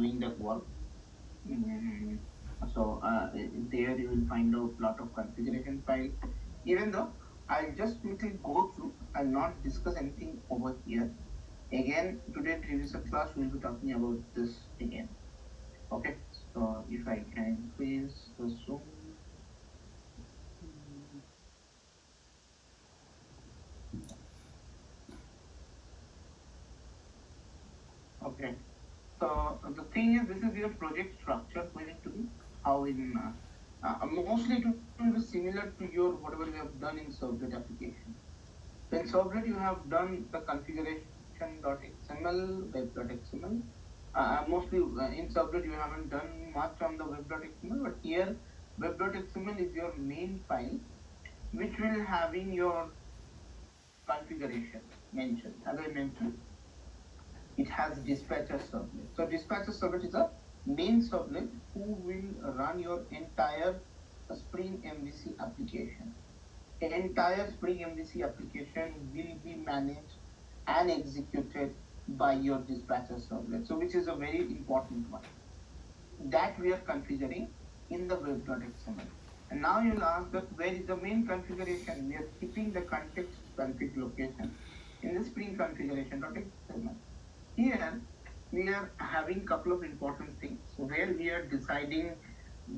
doing that work. Mm, there you will find out lot of configuration file. Even though I'll just quickly go through, I'll not discuss anything over here. Again, today previous class we'll be talking about this again. Okay, so if I can increase the zoom. Okay, so the thing is, this is your project structure going to be how in mostly it will be similar to your whatever you have done in servlet application. So in servlet you have done the configuration.xml, web.xml. Mostly in servlet you haven't done much on the web.xml, but here web.xml is your main file which will having your configuration mentioned. As I mentioned, it has dispatcher servlet. So dispatcher servlet is a main servlet who will run your entire Spring MVC application. Entire Spring MVC application will be managed and executed by your dispatcher servlet. So which is a very important one that we are configuring in the web.xml. And now you'll ask that where is the main configuration? We are keeping the context config location in the Spring configuration.xml. Here we are having couple of important things where we are deciding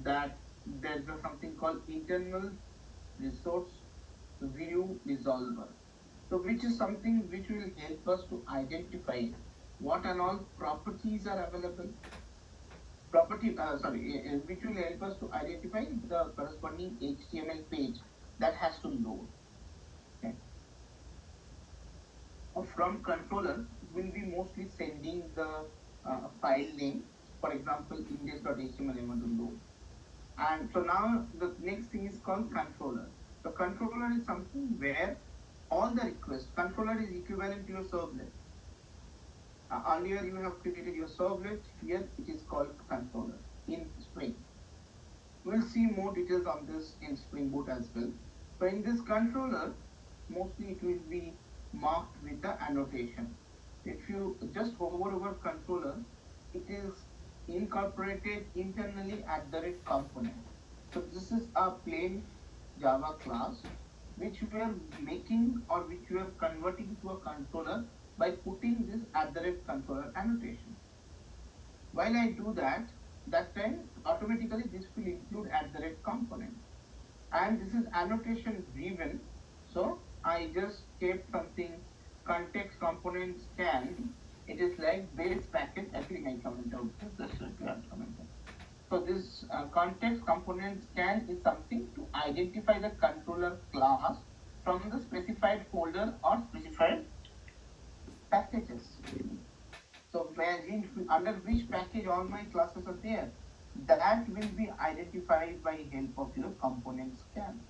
that there's something called internal resource view resolver. So which is something which will help us to identify what and all properties are available. Which will help us to identify the corresponding HTML page that has to load. Okay. From controller, we'll be mostly sending the file name, for example, index.html I want to load. And so now the next thing is called controller. So controller is something where all the requests, controller is equivalent to your servlet. Earlier you have created your servlet, here it is called controller in Spring. We'll see more details on this in Spring Boot as well. So in this controller, mostly it will be marked with the annotation. If you just hover over controller, it is incorporated internally at the rate component. So this is a plain Java class which we are making or which we are converting to a controller by putting this at the rate controller annotation. While I do that, that time automatically this will include at the rate component. And this is annotation driven. So I just kept something context component scan. It is like base package. Actually, my comment out. So this context component scan is something to identify the controller class from the specified folder or specified packages. So imagine under which package all my classes are there. That will be identified by help of your component scan.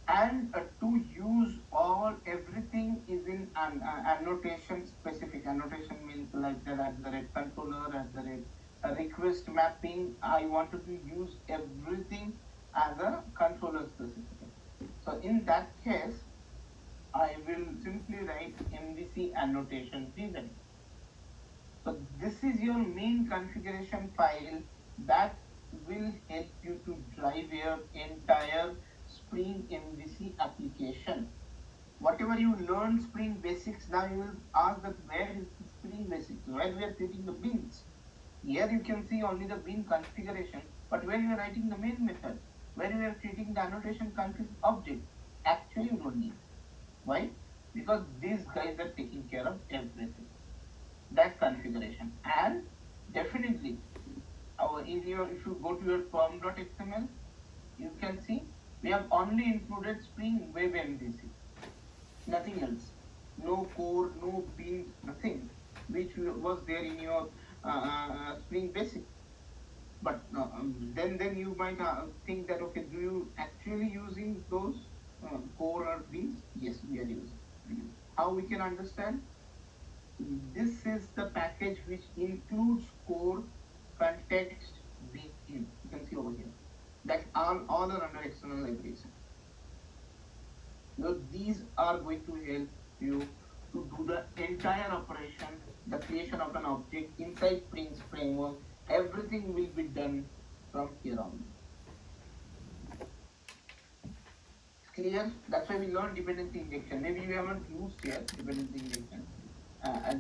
And to use all everything is in an annotation specific. Annotation means like that at the rate controller, at the rate request mapping. I wanted to use everything as a controller specific. So in that case, I will simply write MVC annotation driven. So this is your main configuration file that will help you to drive your entire Spring MVC application. Whatever you learn Spring Basics, now you will ask that where is the Spring Basics, where we are creating the beans. Here you can see only the bean configuration, but where you are writing the main method, where you are creating the annotation config object, actually you don't need. Why? Because these guys are taking care of everything. That configuration. And definitely if you go to your form.xml, you can see we have only included Spring Web MVC, nothing else. No core, no beans, nothing which was there in your Spring Basic. But then you might think that okay, do you actually using those core or beans? Yes, we are using. How we can understand? This is the package which includes core, context, bean. You can see over here. That all are under external libraries. So these are going to help you to do the entire operation, the creation of an object inside Spring's framework. Everything will be done from here on. Clear? That's why we learn dependency injection. Maybe we haven't used here dependency injection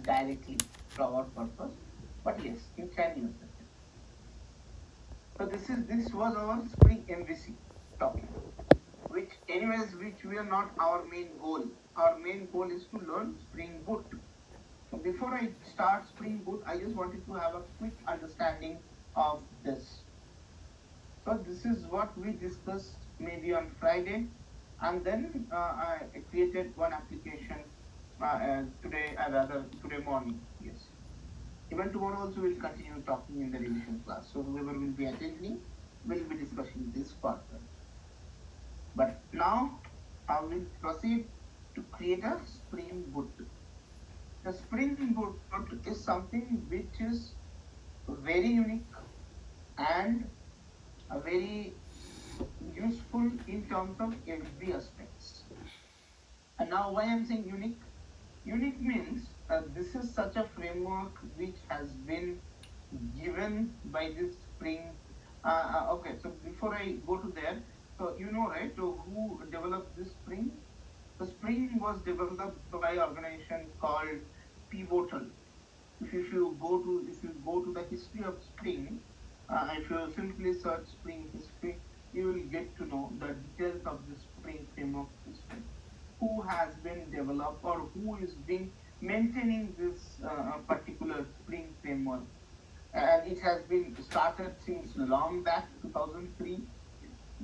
directly for our purpose, but yes, you can use it. So this was our Spring MVC topic, which we are not our main goal. Our main goal is to learn Spring Boot. So before I start Spring Boot, I just wanted to have a quick understanding of this. So this is what we discussed maybe on Friday, and then I created one application today, rather today morning. Yes. Even tomorrow also we'll continue talking in the revision class. So whoever will be attending will be discussing this further. But now I will proceed to create a Spring Boot. The Spring Boot is something which is very unique and very useful in terms of every aspects. And now why I'm saying unique? Unique means this is such a framework which has been given by this Spring. Okay, so before I go to there, so you know, right, so who developed this Spring? The Spring was developed by an organization called Pivotal. If you go to the history of Spring, if you simply search Spring history, you will get to know the details of the Spring framework history. Who has been developed or who is being maintaining this particular Spring framework, and it has been started since long back, 2003,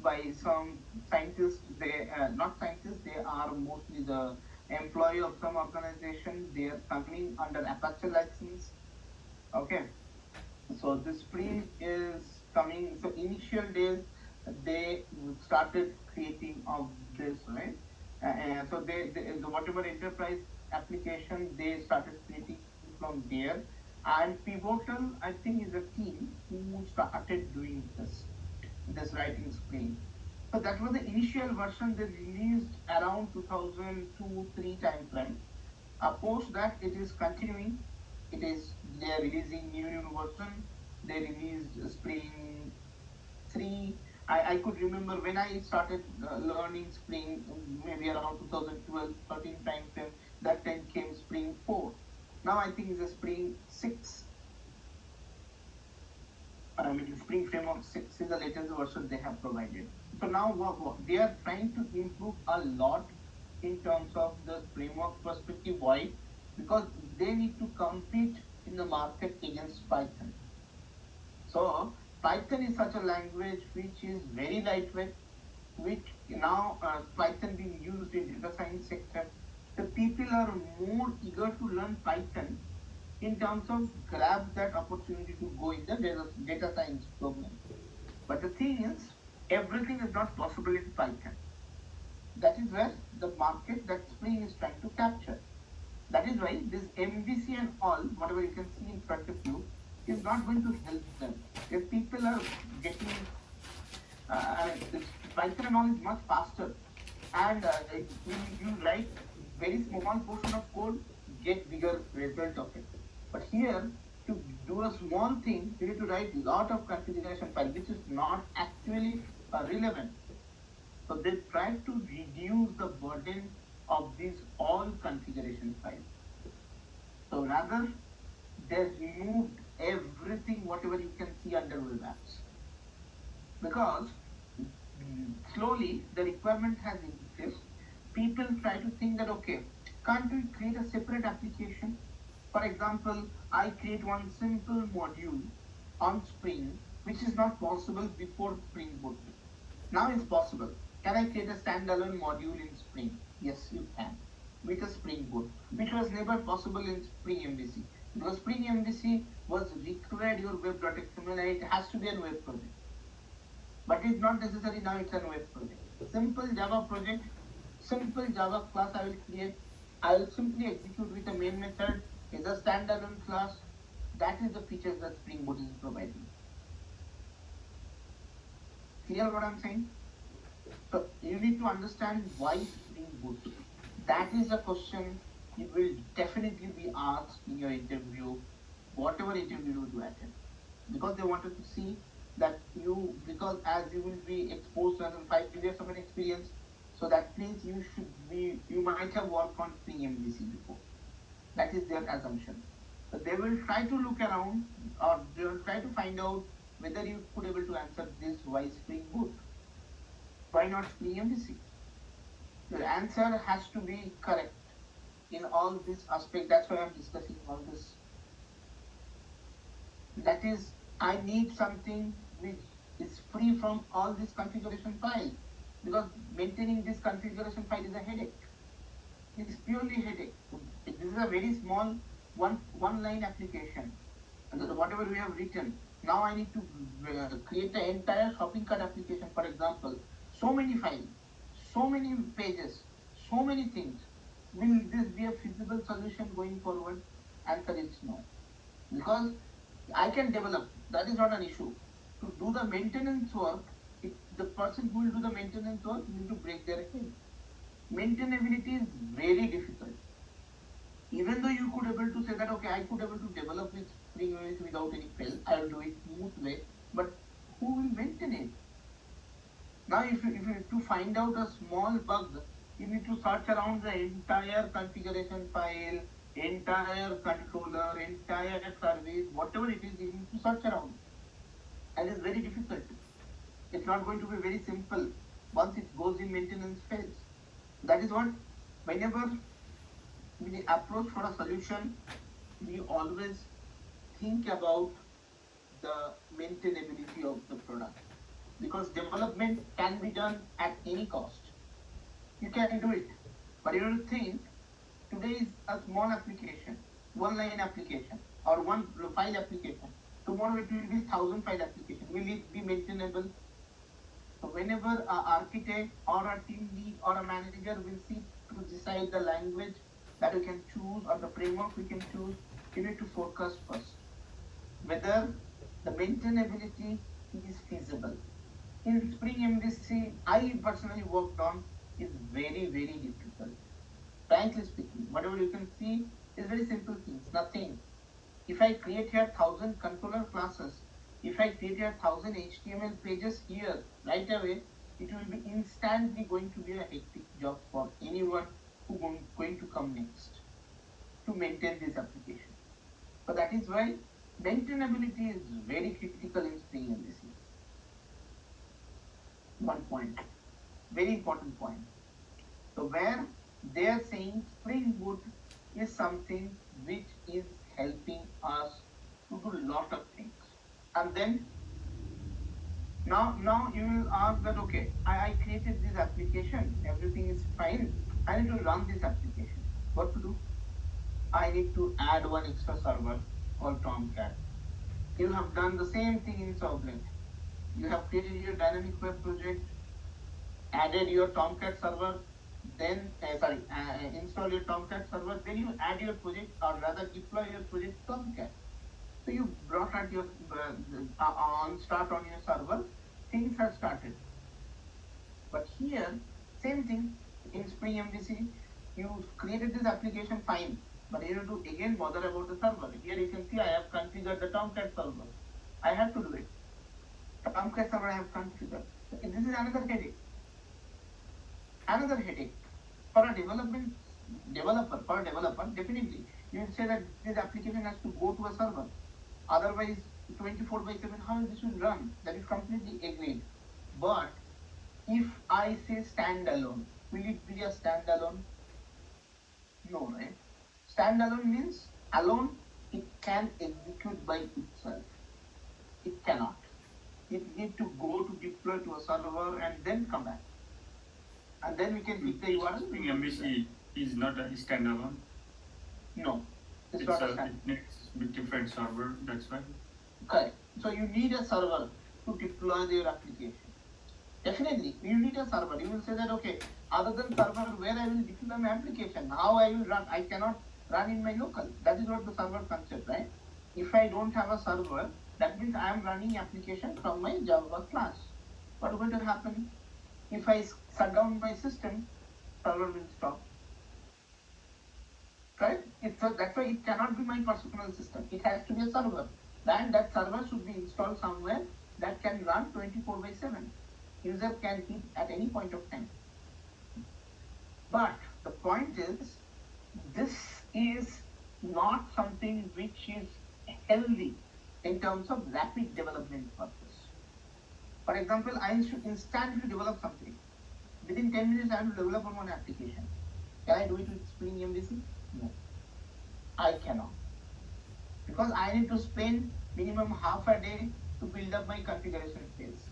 by some scientists. They not scientists, they are mostly the employee of some organization. They are coming under Apache license. Okay, so the Spring is coming. So initial days they started creating of this, right? So the whatever enterprise application they started creating from there, and Pivotal, I think, is a team who started doing this writing Spring. So that was the initial version they released around 2002-3 time frame. Post that it is continuing. They are releasing new version. They released Spring 3. I could remember when I started learning Spring, maybe around 2012-13 time frame. That time came Spring 4. Now I think it's a Spring 6. I mean, Spring Framework 6 is the latest version they have provided. So now they are trying to improve a lot in terms of the framework perspective. Why? Because they need to compete in the market against Python. So Python is such a language which is very lightweight, which now Python being used in data science sector. The people are more eager to learn Python in terms of grab that opportunity to go in the data science domain. But the thing is, everything is not possible in Python. That is where the market that Spring is trying to capture. That is why this MVC and all, whatever you can see in front of you, is not going to help them. If people are getting, this Python and all is much faster, and you write very small portion of code, get bigger result of it. But here, to do a small thing, you need to write a lot of configuration file, which is not actually relevant. So they try to reduce the burden of these all configuration files. So rather, they removed everything, whatever you can see under web apps. Because slowly the requirement has increased. People try to think that, okay, can't we create a separate application? For example, I create one simple module on Spring, which is not possible before Spring Boot. Now it's possible. Can I create a standalone module in Spring? Yes, you can. With a Spring Boot, which was never possible in Spring MVC. Because Spring MVC was required your web.xml and it has to be a web project. But it's not necessary now, it's a web project. Simple Java project, simple Java class I will create. I will simply execute with a main method. It's a standalone class. That is the features that Spring Boot is providing. Clear what I'm saying? So you need to understand why Spring Boot. That is the question you will definitely be asked in your interview, whatever interview you attend, because they wanted to see that you, because as you will be exposed to another 5 years of an experience, so that means you should be, you might have worked on Spring MVC before. That is their assumption. So they will try to look around, or they will try to find out whether you could able to answer this, why Spring Boot, why not Spring MVC. Your answer has to be correct in all this aspect. That's why I'm discussing all this. That is, I need something which is free from all this configuration file, because maintaining this configuration file is a headache. It's purely headache. This is a very small one line application. And whatever we have written, now I need to create an entire shopping cart application, for example. So many files, so many pages, so many things. Will this be a feasible solution going forward? Answer is no. Because I can develop, that is not an issue. To do the maintenance work, the person who will do the maintenance work need to break their head. Maintainability is very difficult. Even though you could able to say that, okay, I could able to develop with Spring OS without any fail, I will do it smooth way, but who will maintain it? Now, if you to find out a small bug, you need to search around the entire configuration file, entire controller, entire service, whatever it is, you need to search around. And it's very difficult. It's not going to be very simple once it goes in maintenance phase. That is what, whenever we approach for a solution, we always think about the maintainability of the product, because development can be done at any cost. You can do it, but you have to think, today is a small application, one line application or one file application. Tomorrow it will be 1,000 file application. Will it be maintainable? So whenever an architect or a team lead or a manager will sit to decide the language that we can choose or the framework we can choose, you need to focus first whether the maintainability is feasible. In Spring MVC, I personally worked on is very, very difficult. Frankly speaking, whatever you can see is very simple things, nothing. If I create here 1,000 controller classes, if I create here 1,000 HTML pages here right away, it will be instantly going to be a hectic job for anyone who going to come next to maintain this application. So that is why maintainability is very critical in Spring MVC. One point, very important point. So where they are saying Spring Boot is something which is helping us to do a lot of things. And then now you will ask that, okay, I created this application, everything is fine. I need to run this application. What to do? I need to add one extra server called Tomcat. You have done the same thing in Servlet. You have created your dynamic web project, added your Tomcat server, then install your Tomcat server, then you add your project, or rather deploy your project Tomcat. So you brought out your on start on your server, things have started. But here, same thing in Spring MVC, you created this application fine, but you have to again bother about the server. Here you can see I have configured the Tomcat server. I have to do it. Tomcat server I have configured. This is another headache. Another headache for a developer, definitely you will say that this application has to go to a server, otherwise 24/7 how this will run. That is completely agreed. But if I say standalone, will it be a standalone? No, right? Standalone means alone it can execute by itself. It cannot. It need to go to deploy to a server and then come back. And then we can pick the URL. Spring MVC is not a standalone. No, it's not a standalone. It needs a different server, that's why. Correct. So you need a server to deploy your application. Definitely, you need a server. You will say that, okay, other than server, where I will deploy my application, how I will run, I cannot run in my local. That is what the server concept, right? If I don't have a server, that means I am running application from my Java class. What is going to happen? If I shut down my system, server will stop. right? That's why it cannot be my personal system. It has to be a server. Then that server should be installed somewhere that can run 24 by 7. User can hit at any point of time. But the point is, this is not something which is healthy in terms of rapid development purpose. For example, I should instantly develop something. Within 10 minutes, I have to develop on one application. Can I do it with Spring MVC? No, I cannot. Because I need to spend minimum half a day to build up my configuration phase.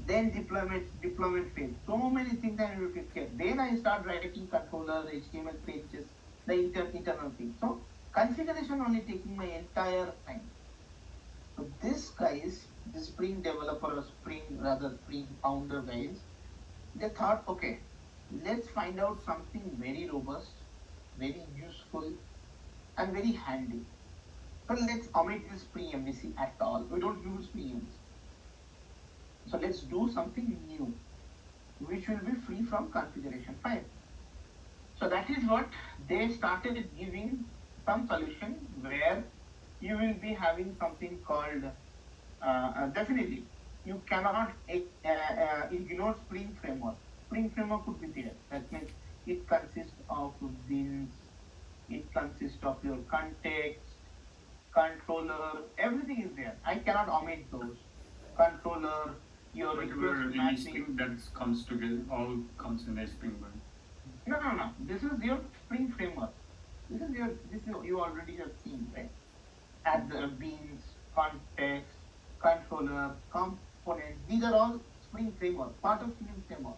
Then deployment phase. So many things I need to take care. Then I start writing controller, HTML pages, the internal thing. So configuration only taking my entire time. So this guys, the Spring developer or Spring founder guys, they thought, okay, let's find out something very robust, very useful, and very handy. But let's omit this Spring MVC at all. We don't use Spring MVC. So let's do something new, which will be free from configuration file. So that is what they started giving some solution where you will be having something called, definitely, you cannot ignore Spring Framework. Spring Framework could be there. That means it consists of bins, it consists of your context, controller, everything is there. I cannot omit those. Controller, your Whatever request any mapping. Spring that comes together, all comes in a Spring Boot. No. This is your Spring Framework. You already have seen, right? At the beans, context, controller, components. These are all Spring Framework, part of Spring Framework.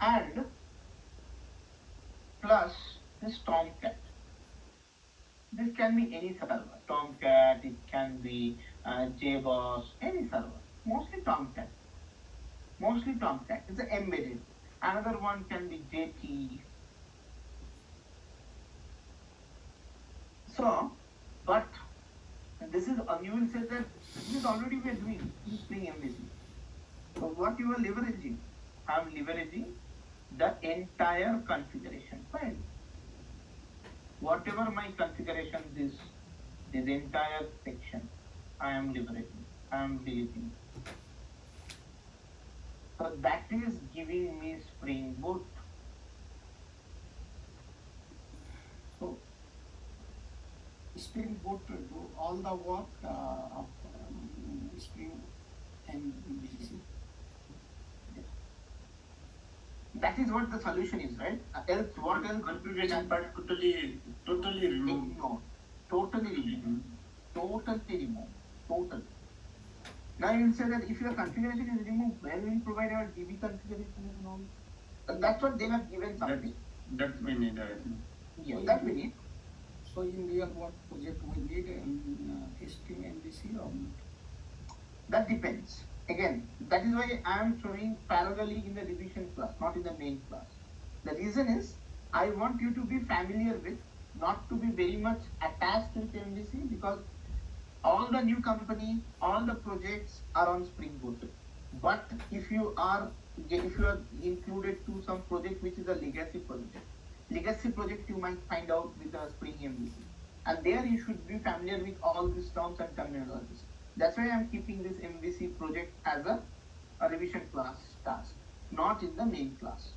And plus this Tomcat. This can be any server. Tomcat, it can be JBoss, any server. Mostly Tomcat. It's embedded. Another one can be JT. So, but this is, you will say that this is already we are doing in Spring MVC. So what you are leveraging? I am leveraging the entire configuration file. Whatever my configuration this entire section, I am leveraging, I am deleting. So that is giving me Spring Boot. So Spring Boot do all the work of Spring and BCC. That is what the solution is, right? Else, what else? Configuration part totally removed. No, totally removed. Totally removed. Totally. Now you will say that if your configuration is removed, where will you provide our DB configuration and all? That's what they have given something. That we need, I think. Yeah, that we need. So in real work project we need Spring and BC or not? That depends. Again, that is why I am showing parallelly in the revision class, not in the main class. The reason is I want you to be familiar with, not to be very much attached with MVC, because all the new company, all the projects are on Spring Boot. But if you are included to some project which is a legacy project you might find out with the Spring MVC. And there you should be familiar with all these terms and terminologies. That's why I'm keeping this MVC project as a revision class task, not in the main class.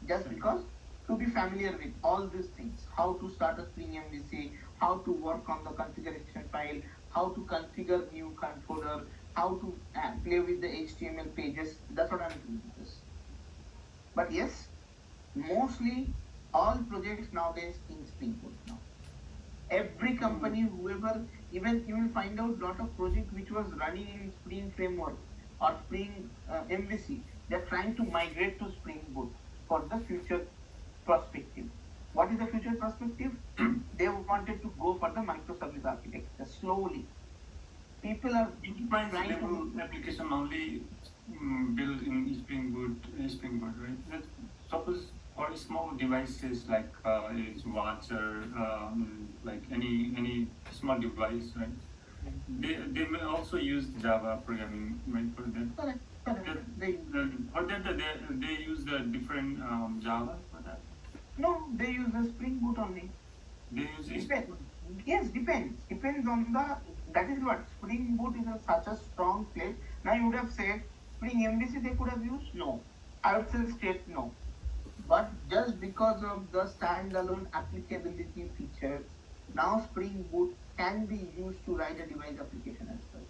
Just because to be familiar with all these things, how to start a Spring MVC, how to work on the configuration file, how to configure new controller, how to play with the HTML pages. That's what I'm doing with this. But yes, mostly all projects nowadays in Spring Boot now. Every company, whoever, even you will find out lot of project which was running in Spring Framework or Spring MVC, they're trying to migrate to Spring Boot for the future perspective. What is the future perspective? They wanted to go for the microservice architecture slowly. People are Enterprise level application only built in Spring Boot, right? Suppose for small devices like watcher, like any small device, right? They may also use Java programming, right, for that. correct. For that they use the different Java for that. No, they use the Spring Boot only. They use it. Yes, depends on the, that is what Spring Boot is such a strong place. Now you would have said Spring MVC they could have used, no, I would say straight no. But just because of the standalone applicability features, now Spring Boot can be used to write a device application as well.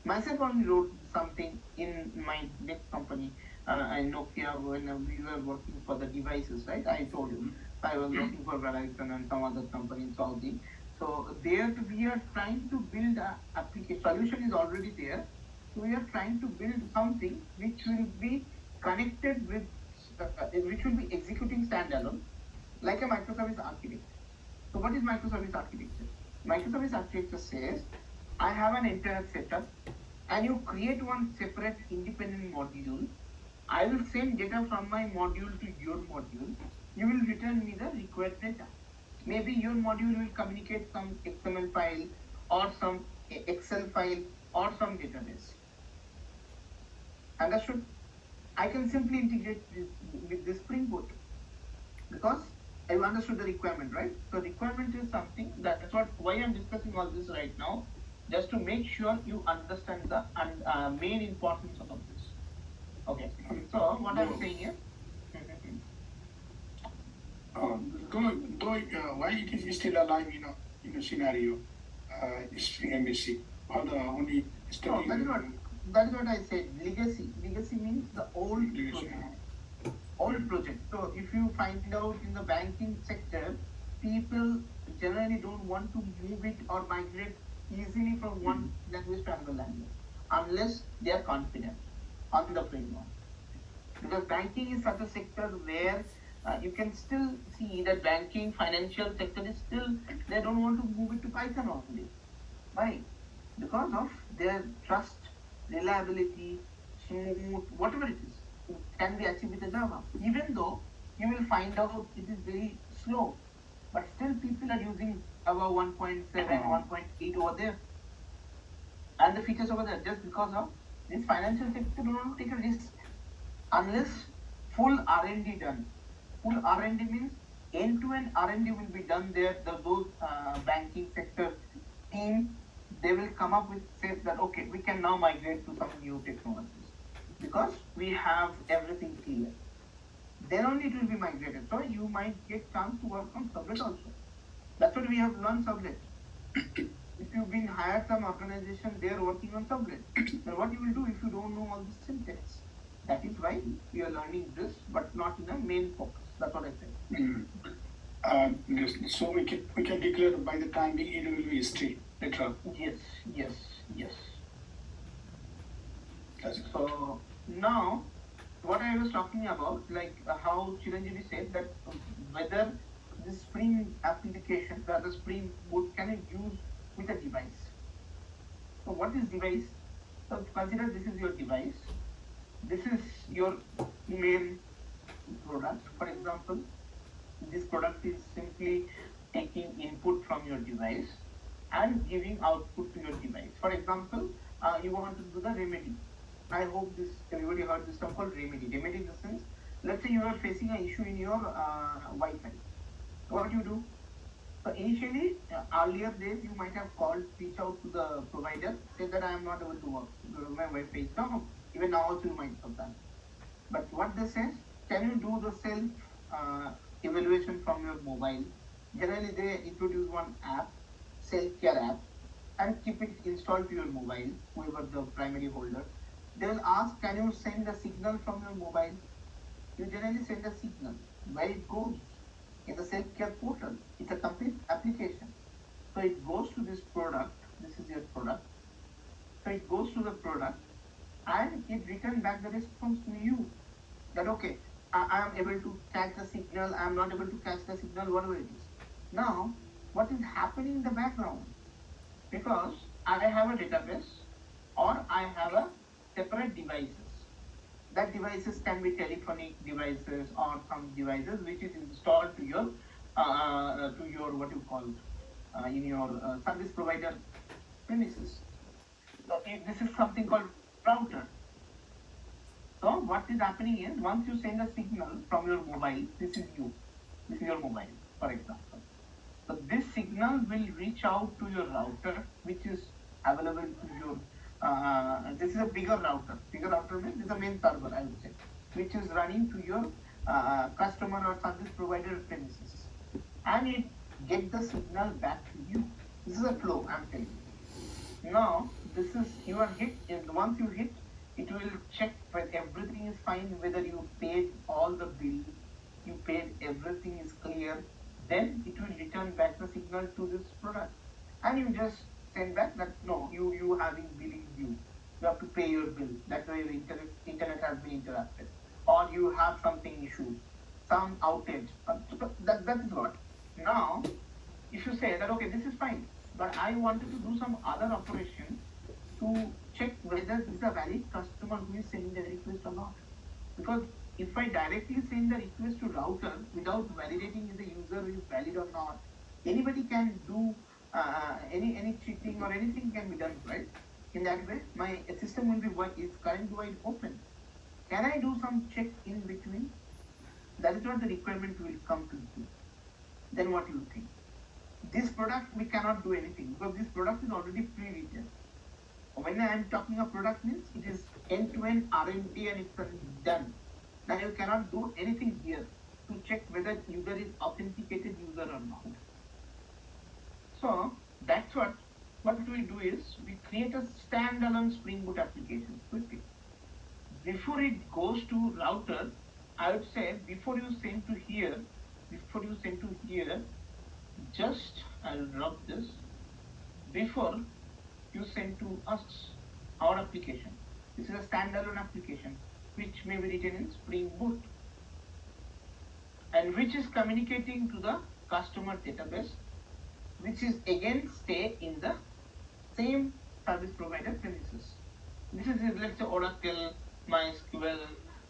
Myself only wrote something in my next company, in Nokia, when we were working for the devices, right? I told you I was working for Verizon and some other company in Saudi. So there we are trying to build a application. Solution is already there. So we are trying to build something which will be connected with, which will be executing standalone, like a microservice architecture. So what is microservice architecture? Microservice architecture says, I have an entire setup and you create one separate independent module. I will send data from my module to your module. You will return me the required data. Maybe your module will communicate some XML file or some Excel file or some database. Understood? I can simply integrate with this Spring Boot because I understood the requirement, right? So requirement is something, that's what why I'm discussing all this right now, just to make sure you understand the main importance of this. Okay. So what I'm saying is, why it is still alive in a scenario, Spring MVC, or the only so that is what I said. Legacy. Legacy means the old project. Old project. So if you find out in the banking sector, people generally don't want to move it or migrate easily from one language to another language unless they are confident on the framework. Because banking is such a sector where you can still see that banking, financial sector is still, they don't want to move it to Python only. Why? Because of their trust, reliability, smooth, whatever it is, it can be achieved with the Java. Even though you will find out it is very slow, but still people are using Java 1.7, 1.8 over there, and the features over there, just because of this financial sector do not take a risk unless full R&D done. Full R&D means end-to-end R&D will be done there. Those banking sector team, they will come up with says that okay, we can now migrate to some new technologies because we have everything clear. Then only it will be migrated. So you might get chance to work on sublet also. That's what we have learned sublet. If you've been hired some organization, they are working on sublet. Then what you will do if you don't know all the syntax? That is why we are learning this, but not in the main focus. That's what I said. So we can declare by the time it will be history later. Yes. So now, what I was talking about, like how Chiranjeevi said that whether this Spring application, the Spring Boot, can it use with a device? So what is device? So consider this is your device. This is your email product. For example, this product is simply taking input from your device and giving output to your device. For example, you want to do the remedy. I hope this everybody heard this term called remedy. Remedy in the sense, let's say you are facing an issue in your Wi-Fi. What do you do? So initially, earlier days, you might have called, reach out to the provider, say that I am not able to work. My Wi-Fi is down. Even now also you might have done. But what this says, can you do the self evaluation from your mobile? Generally, they introduce one app, self-care app, and keep it installed to your mobile, whoever the primary holder. They will ask, can you send a signal from your mobile? You generally send a signal. Where it goes? In the self-care portal. It's a complete application. So it goes to this product. This is your product. So it goes to the product and it returns back the response to you that okay, I am able to catch the signal, I am not able to catch the signal, whatever it is. Now, what is happening in the background? Because I have a database or I have a separate devices. That devices can be telephonic devices or some devices which is installed to your what you call in your service provider premises. So this is something called router. So what is happening is once you send a signal from your mobile, this is you, this is your mobile, for example. So this signal will reach out to your router, which is available to your. This is a bigger router. Bigger router means this is a main server, I would say, which is running to your customer or service provider premises, and it get the signal back to you. This is a flow, I'm telling you. Now this is you are hit. Once you hit, it will check whether everything is fine, whether you paid all the bill, you paid everything is clear. Then it will return back the signal to this product, and you just send back that no, you having billing due. You have to pay your bill. That's why your internet has been interrupted, or you have something issues, some outage. That is what. Now, if you say that okay, this is fine, but I wanted to do some other operation to check whether this is a valid customer who is sending the request or not. Because if I directly send the request to router without validating if the user is valid or not, anybody can do any cheating or anything can be done, right? In that way, my system will be is current wide open. Can I do some check in between? That is what the requirement will come to you. Then what do you think? This product we cannot do anything because this product is already pre-written. When I am talking of product means it is end-to-end R&D and it's done. Now you cannot do anything here to check whether user is authenticated user or not. So that's what we do is we create a standalone Spring Boot application quickly. Before it goes to router, I would say before you send to here, just I'll drop this. Before you send to us our application. This is a standalone application which may be written in Spring Boot and which is communicating to the customer database, which is again stay in the same service provider premises. This is let's say Oracle, MySQL,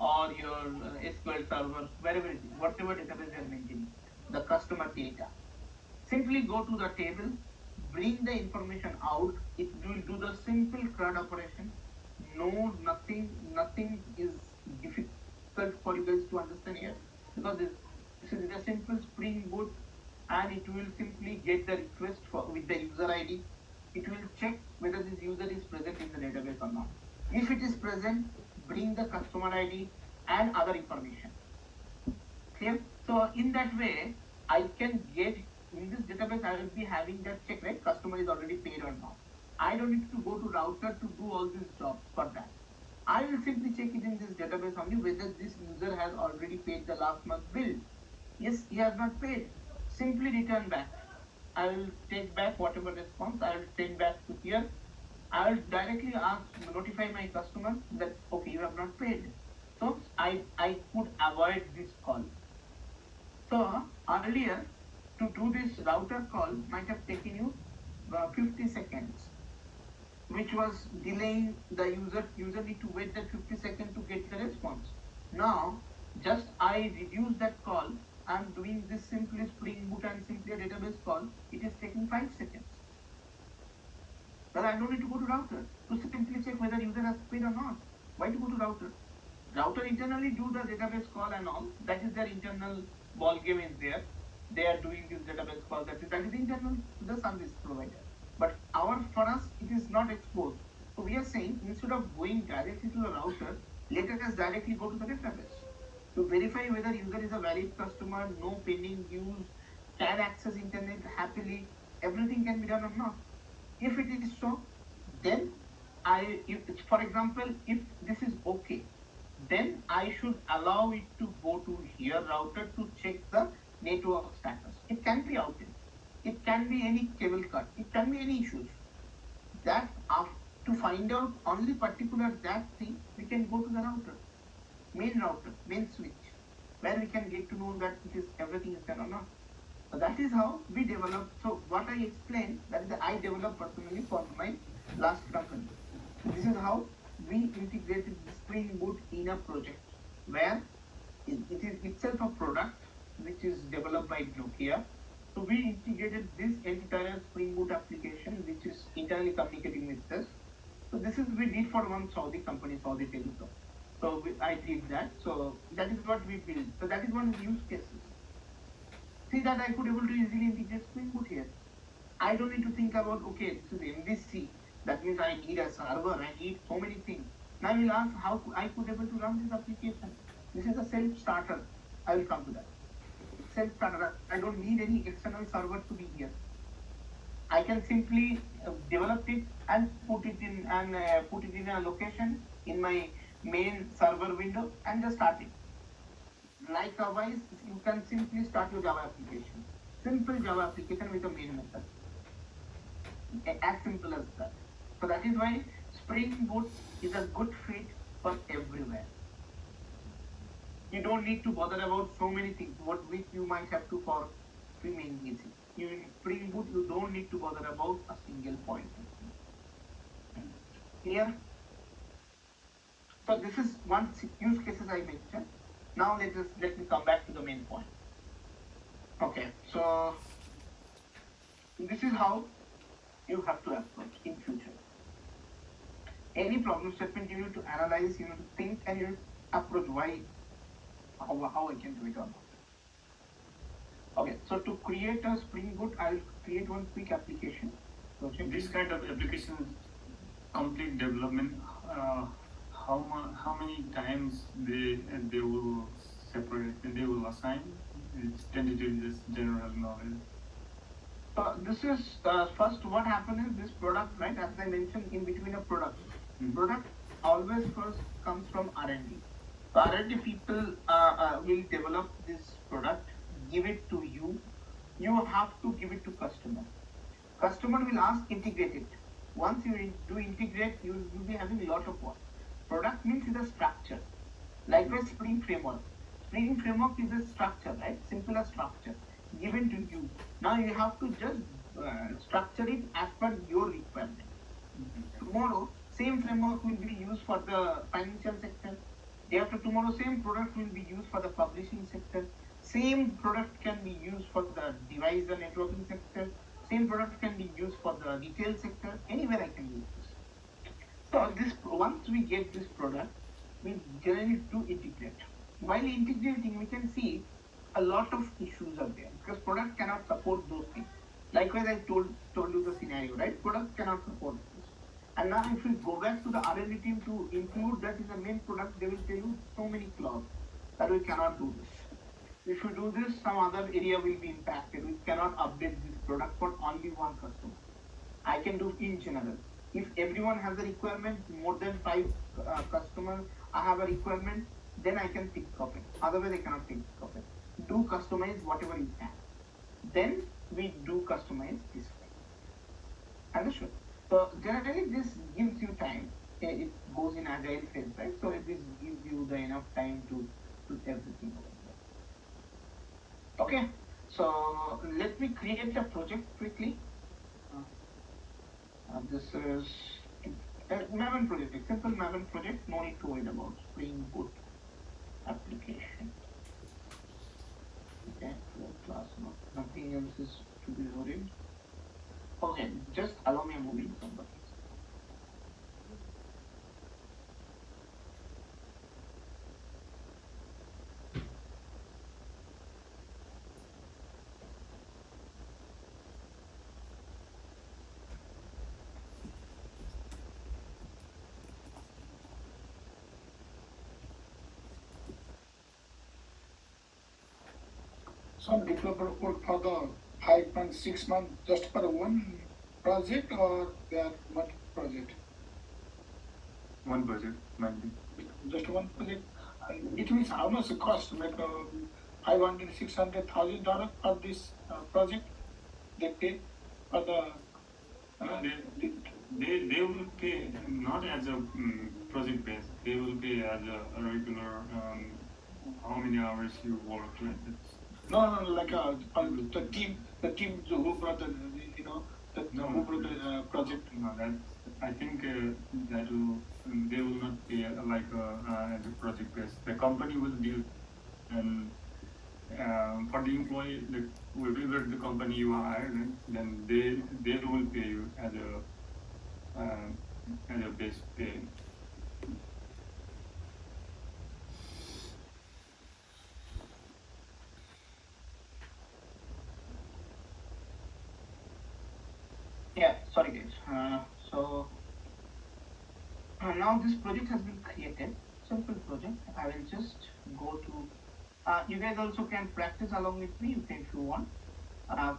or your SQL server, wherever it is, whatever database they are maintaining, the customer data. Simply go to the table, bring the information out. It will do the simple CRUD operation. No, nothing is difficult for you guys to understand here because this is a simple Spring Boot, and it will simply get the request with the user ID. It will check whether this user is present in the database or not. If it is present, bring the customer ID and other information. Clear? So in that way, I can get in this database. I will be having that check, right? Customer is already paid or not. I don't need to go to router to do all these jobs for that. I will simply check it in this database only whether this user has already paid the last month bill. Yes, he has not paid. Simply return back. I will take back whatever response. I will send back to here. I will directly notify my customer that okay, you have not paid. So I could avoid this call. So earlier to do this router call might have taken you 50 seconds, which was delaying the user need to wait that 50 seconds to get the response. Now just I reduce that call. I'm doing this simply Spring Boot and simply a database call. It is taking 5 seconds. But I don't need to go to router to simply check whether user has paid or not. Why to go to router? Router internally do the database call and all. That is their internal ball game is there. They are doing this database call. That is internal to the service provider. But for us, it is not exposed. So we are saying instead of going directly to the router, let us directly go to the database to verify whether user is a valid customer, no pending use, can access internet happily, everything can be done or not. If it is so, then for example, if this is okay, then I should allow it to go to here router to check the network status. It can be outage. It can be any cable cut. It can be any issues. That to find out only particular that thing, we can go to the router, main switch, where we can get to know that everything is done or not. So that is how we develop. So what I explained, that is I developed personally for my last company. So this is how we integrated the Spring Boot in a project where it is itself a product which is developed by Nokia. So we integrated this entire Spring Boot application which is internally communicating with this. So this is we did for one Saudi company, Saudi Telecom. So I did that. So that is what we built. So that is one use cases. See that I could able to easily integrate Spring Boot here. I don't need to think about, okay, this is MVC. That means I need a server, I need so many things. Now you'll ask how I could able to run this application. This is a self-starter. I will come to that. Self-starter. I don't need any external server to be here. I can simply develop it and put it in a location in my main server window and just start it. Likewise, you can simply start your Java application. Simple Java application with a main method. As simple as that. So that is why Spring Boot is a good fit for everywhere. You don't need to bother about so many things, what which you might have to for Spring easy. In Spring Boot, you don't need to bother about a single point. Clear? So this is one use cases I mentioned. Now let me come back to the main point. Okay, so this is how you have to approach in future. Any problem statement you need to analyze, you need to think, and you need to approach how I can do it or not. Okay, so to create a Spring Boot, I will create one quick application. This kind of application complete development, how many times they will separate, they will assign? It's tentative, just general knowledge. This is first what happened is this product, right? As I mentioned, in between a product, product always first comes from R&D. So R&D people will develop this product, give it to you. You have to give it to customer. Customer will ask integrate it. Once you do integrate, you will be having a lot of work. Product means is a structure. Likewise, Spring Framework. Spring Framework is a structure, right? Simple as structure given to you. Now you have to just structure it as per your requirement. Tomorrow, same framework will be used for the financial sector. Day after tomorrow, same product will be used for the publishing sector. Same product can be used for the device and networking sector. Same product can be used for the retail sector. Anywhere I can use this. So this once we get this product, we generally do integrate. While integrating, we can see a lot of issues are there because product cannot support those things. Likewise, I told you the scenario, right? Product cannot support this. And now if we go back to the R&D team to include that in the main product, they will tell you so many clauses that we cannot do this. If we do this, some other area will be impacted. We cannot update this product for only one customer. I can do in general. If everyone has a requirement, more than 5 customers, I have a requirement, then I can think of it. Otherwise, I cannot think of it. Do customize whatever you can. Then we do customize this way. Understood? So generally, this gives you time. It goes in agile phase, right? So this gives you the enough time to do everything over there. Okay. So let me create a project quickly. This is a Maven project, simple Maven project. No need to worry about Spring Boot application. Okay, class, nothing else is to be worried. Okay, just allow me a moment, somebody. Some developer work for the 5 months, 6 months just for one project, or they are multiple project? One project might be. Just one project. It means how much it cost? Like $500,000, $600,000 for this project they pay for the. They will pay not as a project base. They will pay as a regular how many hours you work. Right? No, like the team who brought the who brought the project. No, that I think that will they will not pay like as a project base. The company will deal, and for the employee, whatever the company you hire, then they will pay you as a base pay. Yeah, sorry guys. Now this project has been created. Simple project. I will just go to. You guys also can practice along with me if you want.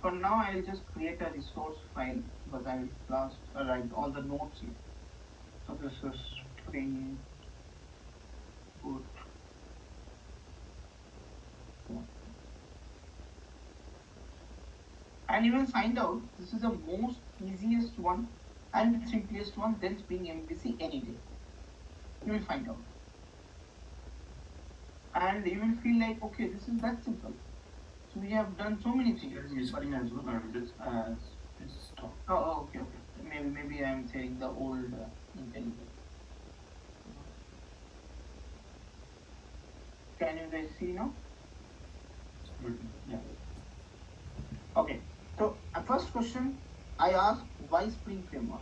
For now, I will just create a resource file because I will last write all the notes here. So this is Spring Boot. And you will find out this is the most easiest one and simplest one than Spring MVC any day. You will find out. And you will feel like, okay, this is that simple. So we have done so many things. Spring as well, or just stop. Okay. Maybe I am saying the old intelligence. Can you guys see now? Yeah. Okay. So first question I asked, why Spring Framework?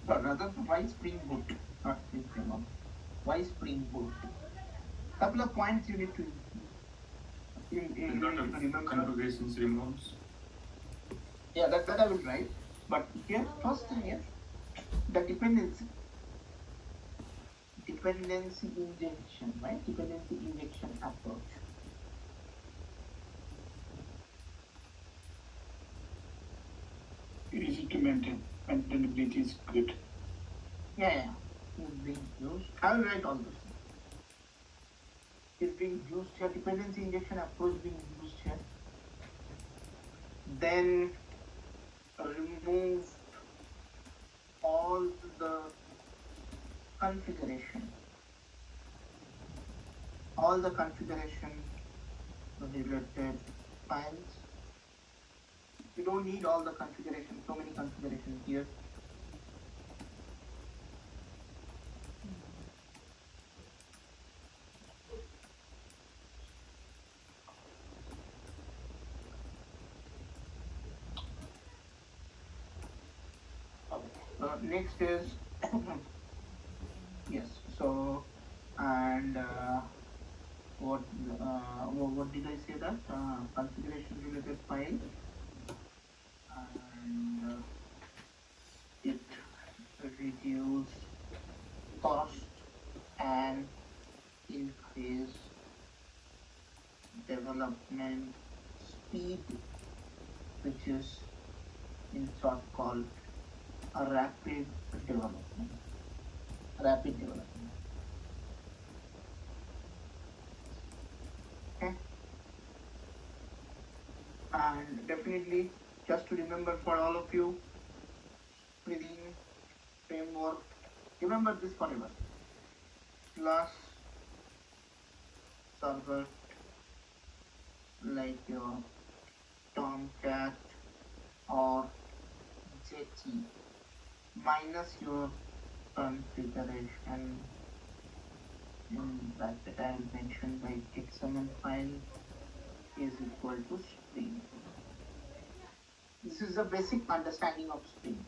Or rather, why Spring Boot, not Spring Framework. Why Spring Boot? Couple of points you need to remember. Configurations removes. Yeah, that I will write. But here, first thing is the dependency injection, right? Dependency injection approach. Easy to maintain. Maintainability is good. Yeah. Is being used. I will write all this. Is being used here. Dependency injection approach being used here. Then remove all the configuration. All the configuration related files. You don't need all the configuration, so many configurations here. Next is yes. So and what did I say that configuration related file and it reduce cost and increase development speed, which is in short called a rapid development. Okay. And definitely, just to remember for all of you, Spring Framework, remember this forever. Plus server like your Tomcat or Jetty minus your configuration in bracket I will mention by XML file is equal to Spring. This is the basic understanding of Spring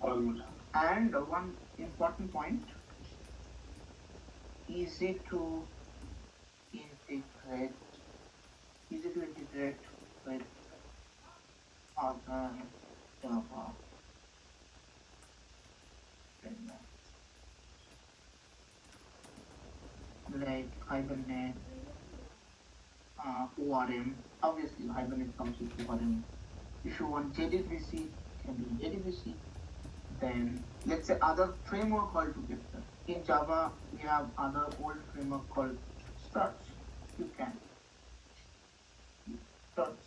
Boot. And one important point, easy to integrate with other Java frameworks like Hibernate, ORM. Obviously, Hibernate comes with ORM. If you want JDBC, you can do JDBC. Then let's say other framework altogether. In Java, we have other old framework called struts. You can struts.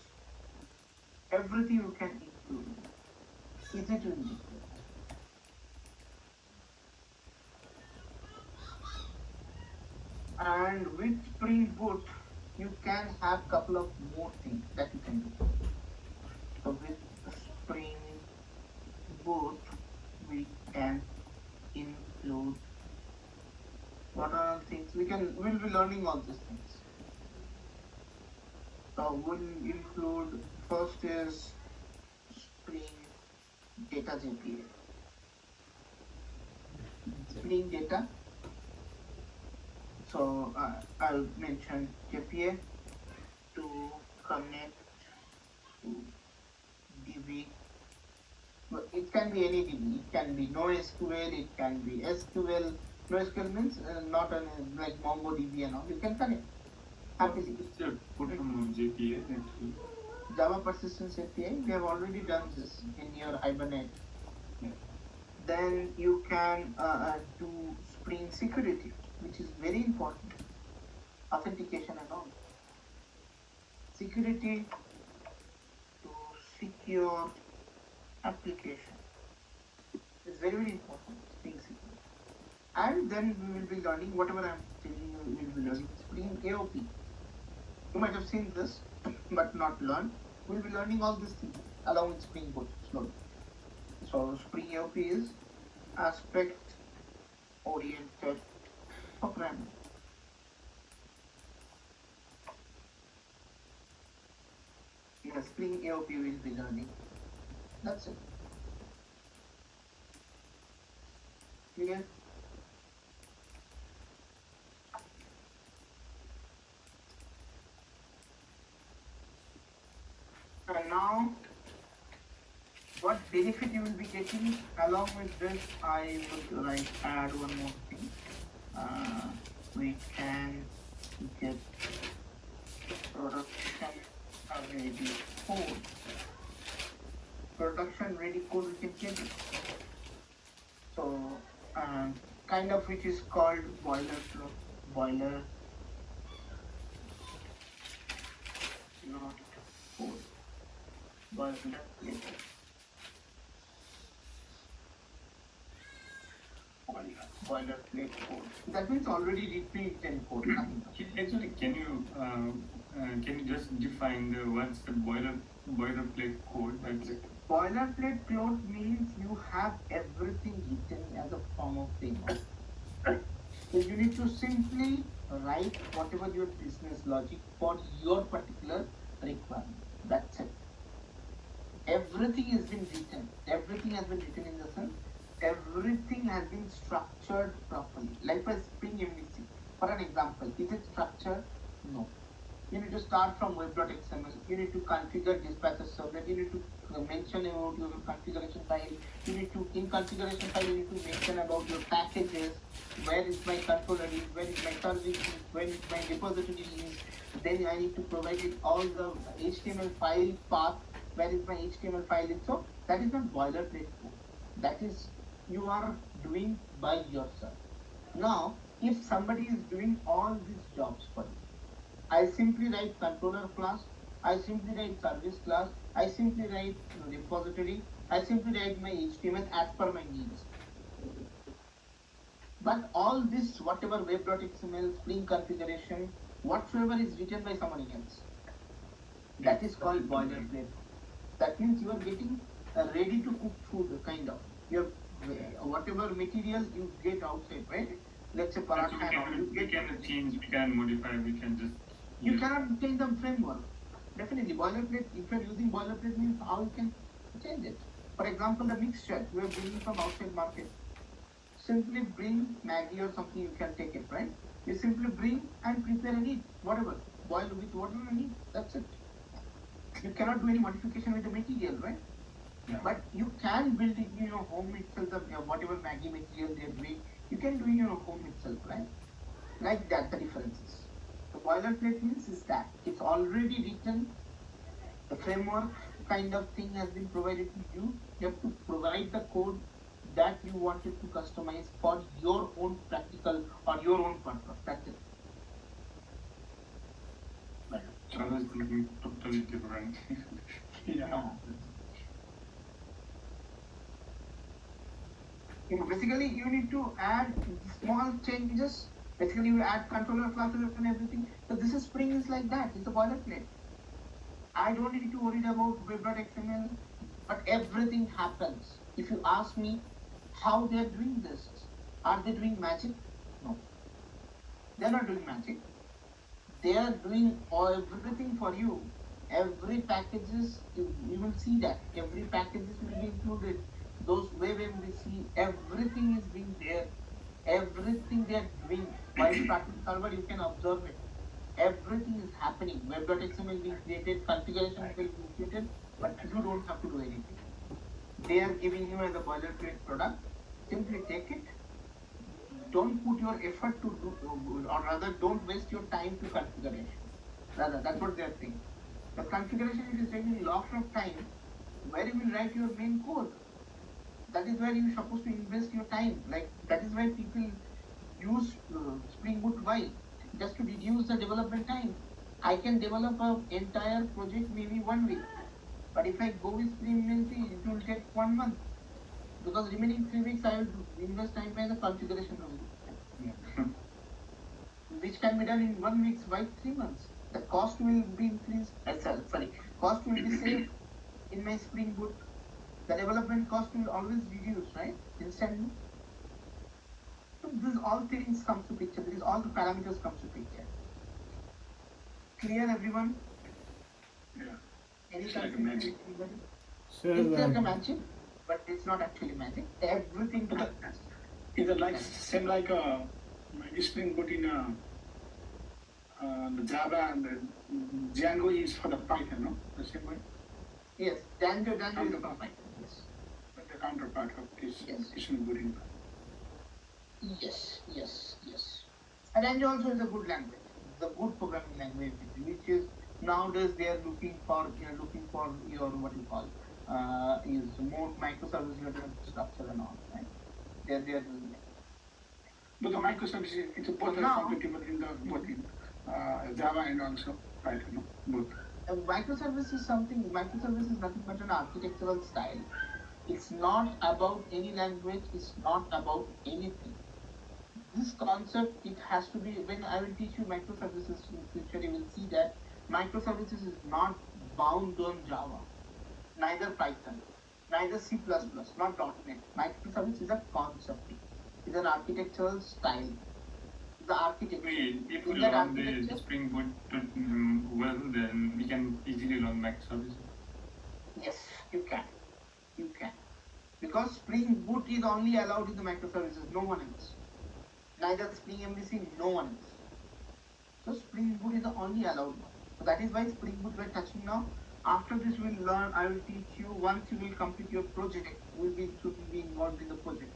Everything you can include. Easy to integrate. And with Spring Boot, you can have couple of more things that you can do. So with Spring Boot, we can include what are things we'll be learning all these things. So we'll include first is Spring Data JPA. Spring Data. So I'll mention JPA to connect it can be any DB. It can be NoSQL, it can be SQL. NoSQL means not an, like MongoDB and all. You can connect happily. It's a put from JPA actually. Java Persistence API, we have already done this in your Hibernate. Yeah. Then you can do Spring Security, which is very important. Authentication and all. Security to secure application. It's very, very important, Spring Security. And then we will be learning whatever I'm telling you, we will be learning Spring AOP. You might have seen this, but not learned. We'll be learning all these things along with Spring Boot slowly. So Spring AOP is aspect oriented programming. Yeah, Spring AOP will be learning. That's it. Clear? And now, what benefit you will be getting along with this, I would add one more thing. We can get production ready code. Production ready code we can get it. So, kind of which is called boiler flow. Boiler not code. Boilerplate. Boilerplate code. That means already written code. Actually, can you just define what's the boilerplate code? Boilerplate code means you have everything written as a form of framework. So you need to simply write whatever your business logic for your particular requirement. That's it. Everything has been written. Everything has been written in the sense, everything has been structured properly. Like a Spring MVC. For an example, is it structured? No. You need to start from web.xml. You need to configure dispatcher servlet. You need to mention about your configuration file. You need to, in configuration file, you need to mention about your packages. Where is my controller is, where is my service is, where is my repository is. Then I need to provide it all the HTML file path. Where is my HTML file is. So that is not boilerplate code. That is you are doing by yourself. Now, if somebody is doing all these jobs for you, I simply write controller class, I simply write service class, I simply write repository, I simply write my HTML as per my needs. But all this, whatever web.xml, Spring configuration, whatsoever is written by someone else, that is called boilerplate. That means you are getting a ready to cook food kind of. Your whatever material you get outside, right? Let's say paratha. We can change, we can modify, we can just. You cannot change the framework. Definitely, boilerplate. If you are using boilerplate, means how you can change it. For example, the mixture we are bringing from outside market. Simply bring Maggi or something. You can take it, right? You simply bring and prepare and eat whatever. Boil with water and eat. That's it. You cannot do any modification with the material, right? Yeah. But you can build it in your home itself. Whatever Maggi material they are doing, you can do in your home itself, right? Like that, the differences. The boilerplate means is that it's already written, the framework kind of thing has been provided to you. You have to provide the code that you wanted to customize for your own practical or your own purpose. That's it. I was thinking totally different. Yeah. Basically, you need to add small changes. Basically, you add controller classes and everything. So this is Spring is like that. It's a boilerplate. I don't need to worry about web.xml, but everything happens. If you ask me how they are doing this, are they doing magic? No. They are not doing magic. They are doing everything for you. Every packages, you will see that. Every packages will be included. Those web MVC, everything is being there. Everything they are doing. While starting server, you can observe it. Everything is happening. Web.xml being created, configuration will be created. but you don't have to do anything. They are giving you as a boilerplate product. Simply take it. Don't put your effort to do, or rather, don't waste your time to configuration. Rather, that's what they are saying. The configuration, it is taking lots of time. Where you will write your main code, that is where you're supposed to invest your time. Like that is why people use Spring Boot. Why? Just to reduce the development time. I can develop an entire project maybe 1 week, but if I go with Spring Boot, it will take 1 month, because remaining 3 weeks I will invest time by the configuration only, Yeah. which can be done in 1 week by 3 months. The cost will be increased. Sorry, cost will be saved in my Spring Boot. The development cost will always reduce, right? Instantly. So this all things comes to picture. This all the parameters comes to picture. Clear, everyone? Yeah. Any It's like a confusion? magic. Sir, It's like a magic, but it's not actually magic. Everything But happens. is it like same like Spring Boot in the Java and Django is for the Python, no? The same way. Yes, Django is a Python. Yes. But the counterpart of this Yes. Spring Boot in Yes. And Django also is a good language. It's a good programming language, which is nowadays they are looking for your what you call is more microservice related structure and all, right? They are doing it. But the microservices, it's both are Now- compatible in the both in Java and also Python, no? Both. A microservice is nothing but an architectural style. It's not about any language, it's not about anything. This concept, it has to be, when I will teach you microservices in future, you will see that microservices is not bound on Java, neither Python, neither C++, not .NET. Microservice is a concept, it's an architectural style. The architecture. If we In that learn the architecture, Spring Boot well, then we can easily learn microservices. yes, you can. Because Spring Boot is only allowed in the microservices, no one else. Neither Spring MVC, no one else. So Spring Boot is the only allowed one. So that is why Spring Boot we are touching now. After this we'll learn, I will teach you, once you will complete your project, should be involved in the project.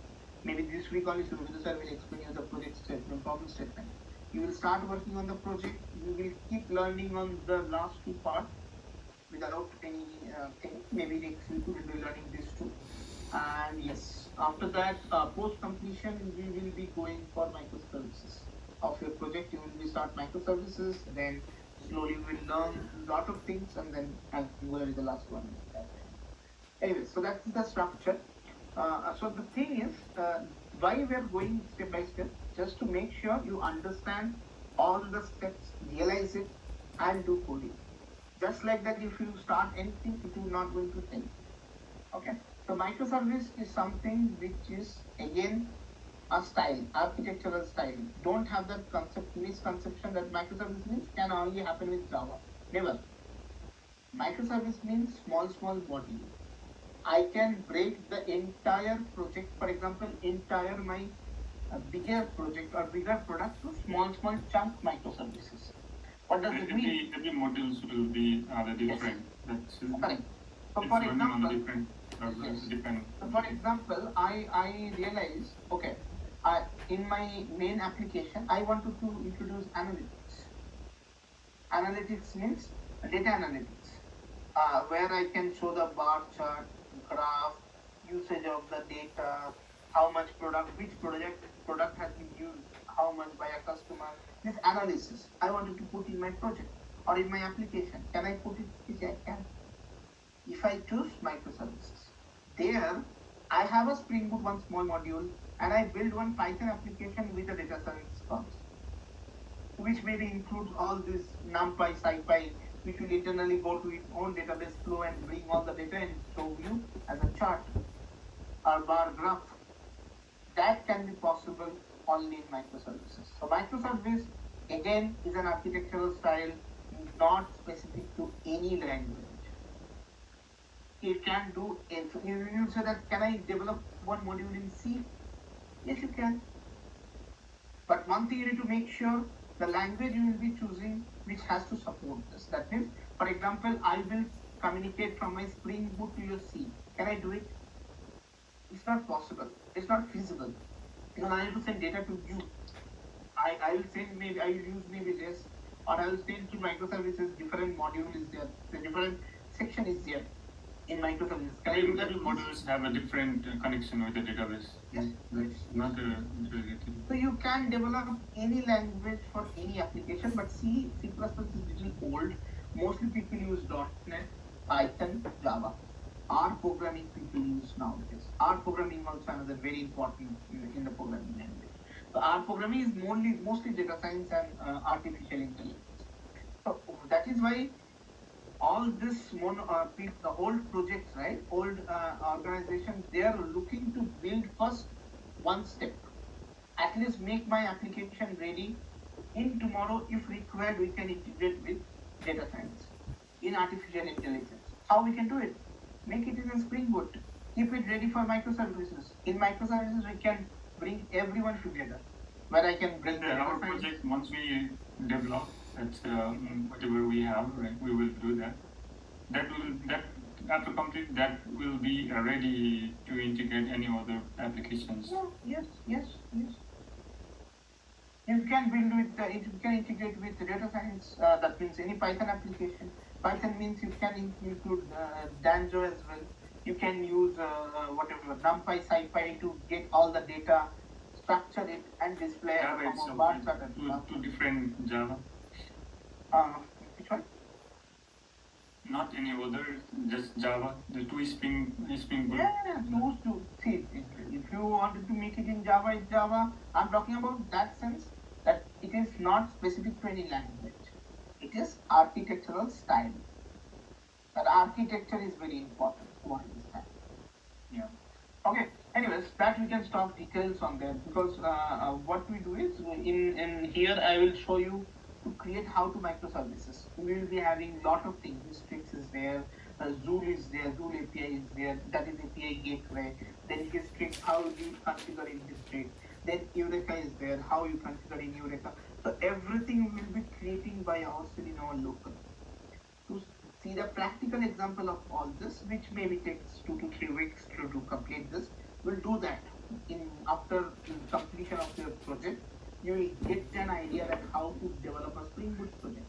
Maybe this week only Surabhi sir will explain you the project statement, problem statement. You will start working on the project, you will keep learning on the last two parts without any thing. Maybe next week we will be learning this too. And yes, after that, post completion, we will be going for microservices of your project. You will be start microservices, then slowly we will learn a lot of things, and then Angular is the last one. Anyway, so that's the structure. So the thing is, why we are going step by step, just to make sure you understand all the steps, realize it, and do coding. Just like that, if you start anything, it will not going to help. Okay. So microservice is something which is again a style, architectural style. Don't have that misconception that microservice means can only happen with Java. Never. Microservice means small module. I can break the entire project, for example, entire my bigger project or bigger product to small chunk microservices. What does it mean? Every modules will be different. That's Correct. So it's for running on example, the different yes. different. So for example, I realized, okay, in my main application, I wanted to introduce analytics. Analytics means data analytics, where I can show the bar chart, graph, usage of the data, how much which product has been used, how much by a customer. This analysis I wanted to put in my project or in my application. Can I put it? Yes, I can. If I choose microservices, there I have a Spring Boot one small module, and I build one Python application with a data science concept, which maybe includes all this NumPy, SciPy, which will internally go to its own database flow and bring all the data and show you as a chart or bar graph. That can be possible only in microservices. So microservice again is an architectural style not specific to any language. It can do it. So you say that, can I develop one module in C? Yes, you can. But one thing you need to make sure, the language you will be choosing which has to support this. That means, for example, I will communicate from my Spring Boot to your C. Can I do it? It's not possible. It's not feasible. Because I have to send data to you. I will send maybe I will use maybe this, or I will send to microservices. Different module is there. The different section is there in microservices. Can I do that? Every modules have a different connection with the database. Yes. That's not interrogated. So you can develop any language for any application, but C, C++ is little old. Mostly people use .NET, Python, Java. R programming people use nowadays. R programming also another very important in the programming language. So R programming is mostly data science and artificial intelligence. So that is why all this the old projects, right? Old organizations, they are looking to build first one step. At least make my application ready. In tomorrow, if required, we can integrate with data science in artificial intelligence. How we can do it? Make it in a Spring Boot. Keep it ready for microservices. In microservices, we can bring everyone together. Where I can bring our project, once we develop whatever we have, right, we will do that. That after complete, that will be ready to integrate any other applications. Yes. You can build with you can integrate with data science. That means any Python application. Python means you can include Danjo as well. You can use whatever NumPy, SciPy to get all the data, structure it, and display Java bar chart. Two different Java. Which one? Not any other, just Java. The two Spring Boot. Yeah, those two. See, if you wanted to make it in Java, it's Java. I'm talking about that sense that it is not specific to any language. It is architectural style. That architecture is very important to understand. Yeah. Okay. Anyways, that we can stop details on that, because what we do is in here I will show you to create how to microservices. We will be having lot of things. Histrix is there, Zool is there, Zool API is there, that is API gateway. Then Histrix, how you configure in Histrix. Then Eureka is there, how you configure in Eureka. So everything we will be creating by ourselves in our local. To see the practical example of all this, which maybe takes 2 to 3 weeks to complete this, we'll do that after completion of your project. You will get an idea that how to develop a Spring Boot project.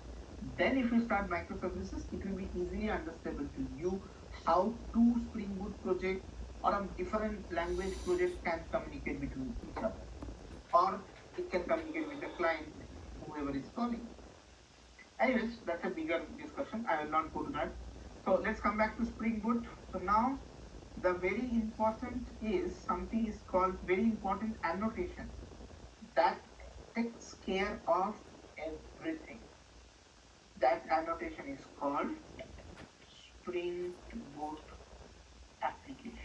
Then if you start microservices, it will be easily understandable to you how two Spring Boot project or a different language project can communicate between each other. Or it can communicate with the client, whoever is calling. Anyways, that's a bigger discussion. I will not go to that. So let's come back to Spring Boot. So now the very important is something is called very important annotation that takes care of everything. That annotation is called Spring Boot application.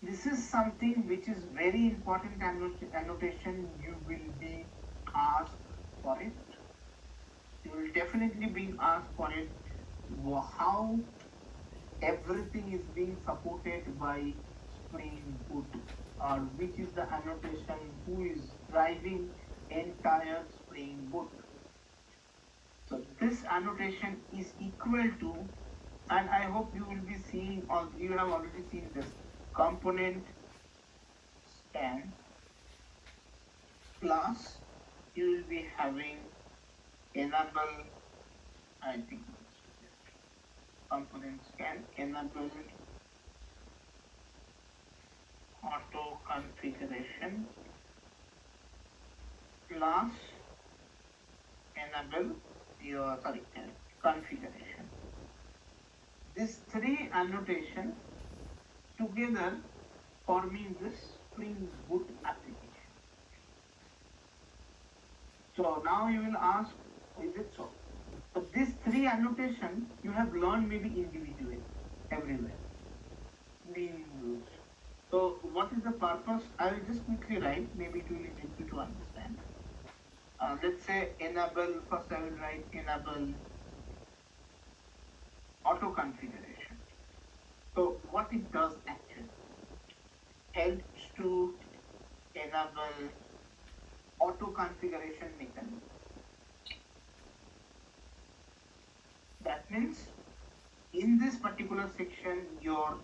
This is something which is very important annotation. You will be asked for it. You will definitely be asked for it. How everything is being supported by Spring Boot, or which is the annotation who is driving entire Spring Boot. So this annotation is equal to, and I hope you will be seeing, or you have already seen this, component scan plus you will be having enable, I think component scan enable auto configuration plus enable your configuration. These three annotation together forming this Spring Boot application. So now you will ask, is it so? So these three annotation you have learned maybe individually everywhere. So what is the purpose? I will just quickly write, maybe it will be easy to understand. Let's say enable, first I will write enable auto configuration. So what it does actually helps to enable auto configuration mechanism. That means in this particular section, your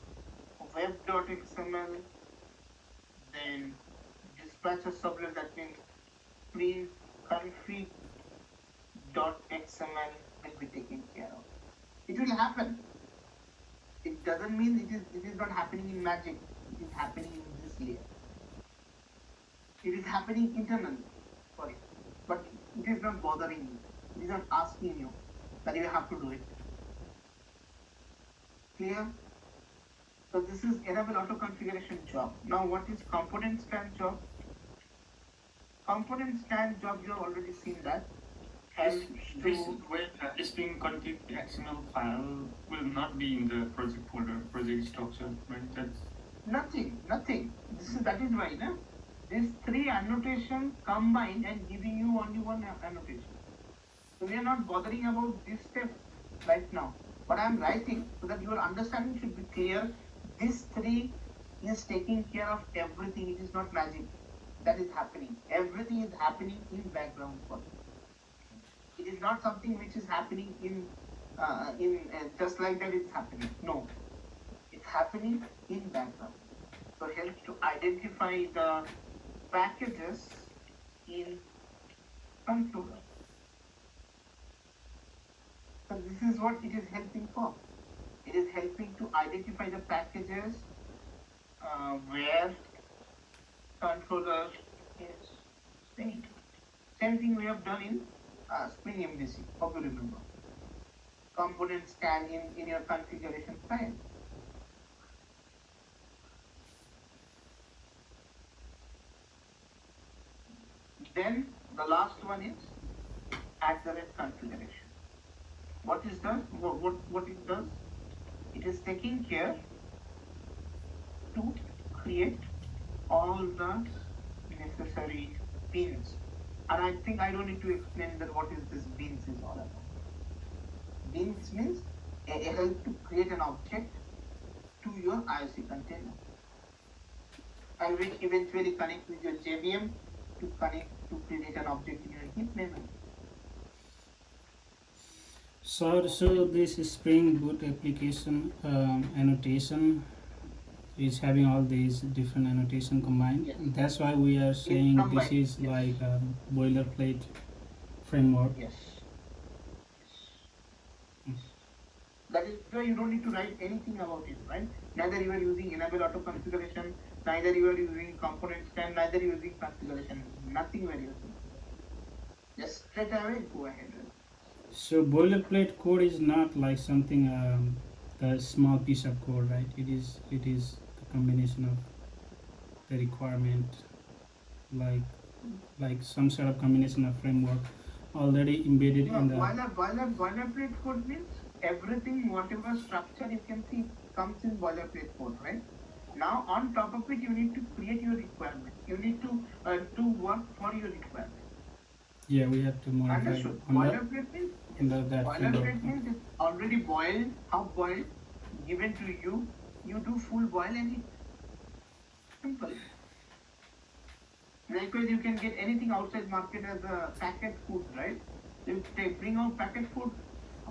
web.xml, then dispatcher sublet, that means print config.xml will be taken care of. It will happen. It doesn't mean it is not happening in Magic. It is happening in this layer. It is happening internally. Sorry, but it is not bothering you. It is not asking you that you have to do it. Clear? So this is enable auto configuration job. Now what is component scan job? Component scan job, you have already seen that. This Spring config XML file will not be in the project folder, project structure, right? That's nothing. That is why, no? These three annotations combined and giving you only one annotation. So we are not bothering about this step right now. But I am writing so that your understanding should be clear. This three is taking care of everything. It is not magic. That is happening. Everything is happening in background for you. It is not something which is happening in just like that. It's happening. No, it's happening in background. So it helps to identify the packages in controller. So this is what it is helping for. It is helping to identify the packages where controller is staying. Same thing we have done in Spring MVC. Hope you remember. Component scan in your configuration file. Then the last one is @configuration. What is done? What it does? It is taking care to create all the necessary beans. And I think I don't need to explain that what is this beans is all about. Beans means a help to create an object to your IOC container, and which eventually connect with your JVM to create an object in your heap memory. So this Spring Boot application annotation is having all these different annotation combined. Yes. That's why we are saying this combined, is yes. like a boilerplate framework. Yes. That is why you don't need to write anything about it, right? Neither you are using enable auto configuration, neither you are using component scan, neither you are using configuration. Nothing we are using. Just straight away go ahead. So boilerplate code is not like something a small piece of code, right? It is the combination of the requirement, like some sort of combination of framework already embedded in the. Boilerplate code means everything, whatever structure you can see comes in boilerplate code, right? Now on top of it, you need to create your requirement. You need to work for your requirement. Yeah, we have to modify Understood. Boilerplate means that boilerplate means it's already boiled, half boiled, given to you. You do full boil and eat. Simple. Likewise, you can get anything outside market as a packet food, right? You bring out packet food,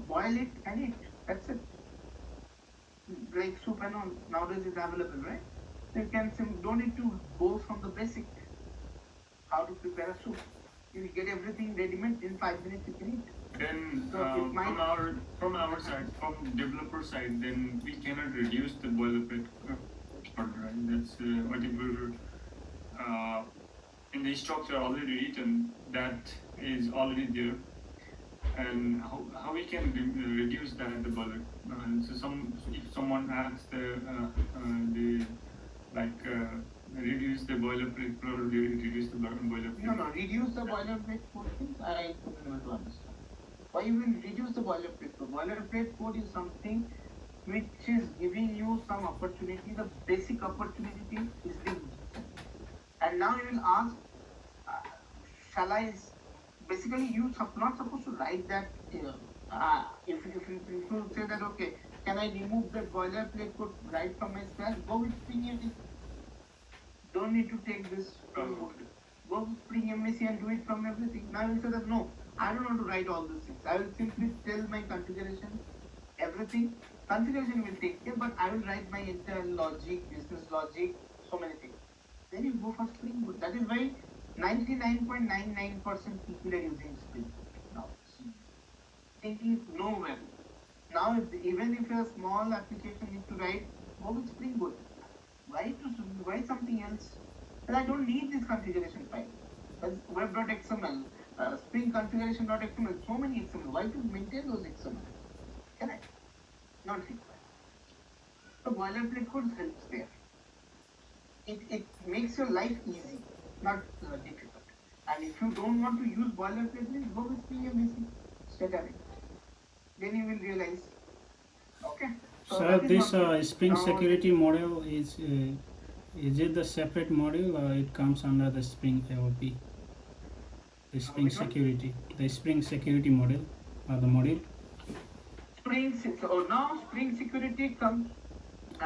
boil it and eat. That's it. Like soup and all nowadays is available, right? So you can don't need to go from the basic. How to prepare a soup? You get everything ready-made in 5 minutes. You can eat. then So from our side, from developer side, then we cannot reduce the boilerplate code, right? That's whatever in the structure already written, that is already there. And how we can reduce that the boiler? So if someone asks the like reduce the boilerplate code, reduce the boilerplate. No, reduce the boilerplate code things I couldn't able to understand. Why you will reduce the boilerplate code? Boilerplate code is something which is giving you some opportunity. The basic opportunity is being, and now you will ask, shall I? Basically, you not supposed to write that. If you say that, okay, can I remove that boilerplate code right from my stack? Go with Spring. Don't need to take this. Go with Spring MVC and do it from everything. Now you say that no, I don't want to write all these things. I will simply tell my configuration everything Configuration will take care, but I will write my entire logic, business logic, so many things. Then you go for Spring Boot. That is why 99.99% people are using Spring Boot now. Thinking nowhere. Now, even if a small application need to write, go with Spring Boot. Why something else? Well, I don't need this configuration file. That's web.xml, Spring configuration.xml, so many XML. Why to maintain those XML? Correct? Not required. So boilerplate code helps there. It makes your life easy, not difficult. And if you don't want to use boilerplate, then go with PMVC straight away. Then you will realize, okay. So So that is this one thing. Spring Now, security module is it the separate module or it comes under the Spring AOP? The Spring which one? security, the Spring security model or the module So now Spring Security comes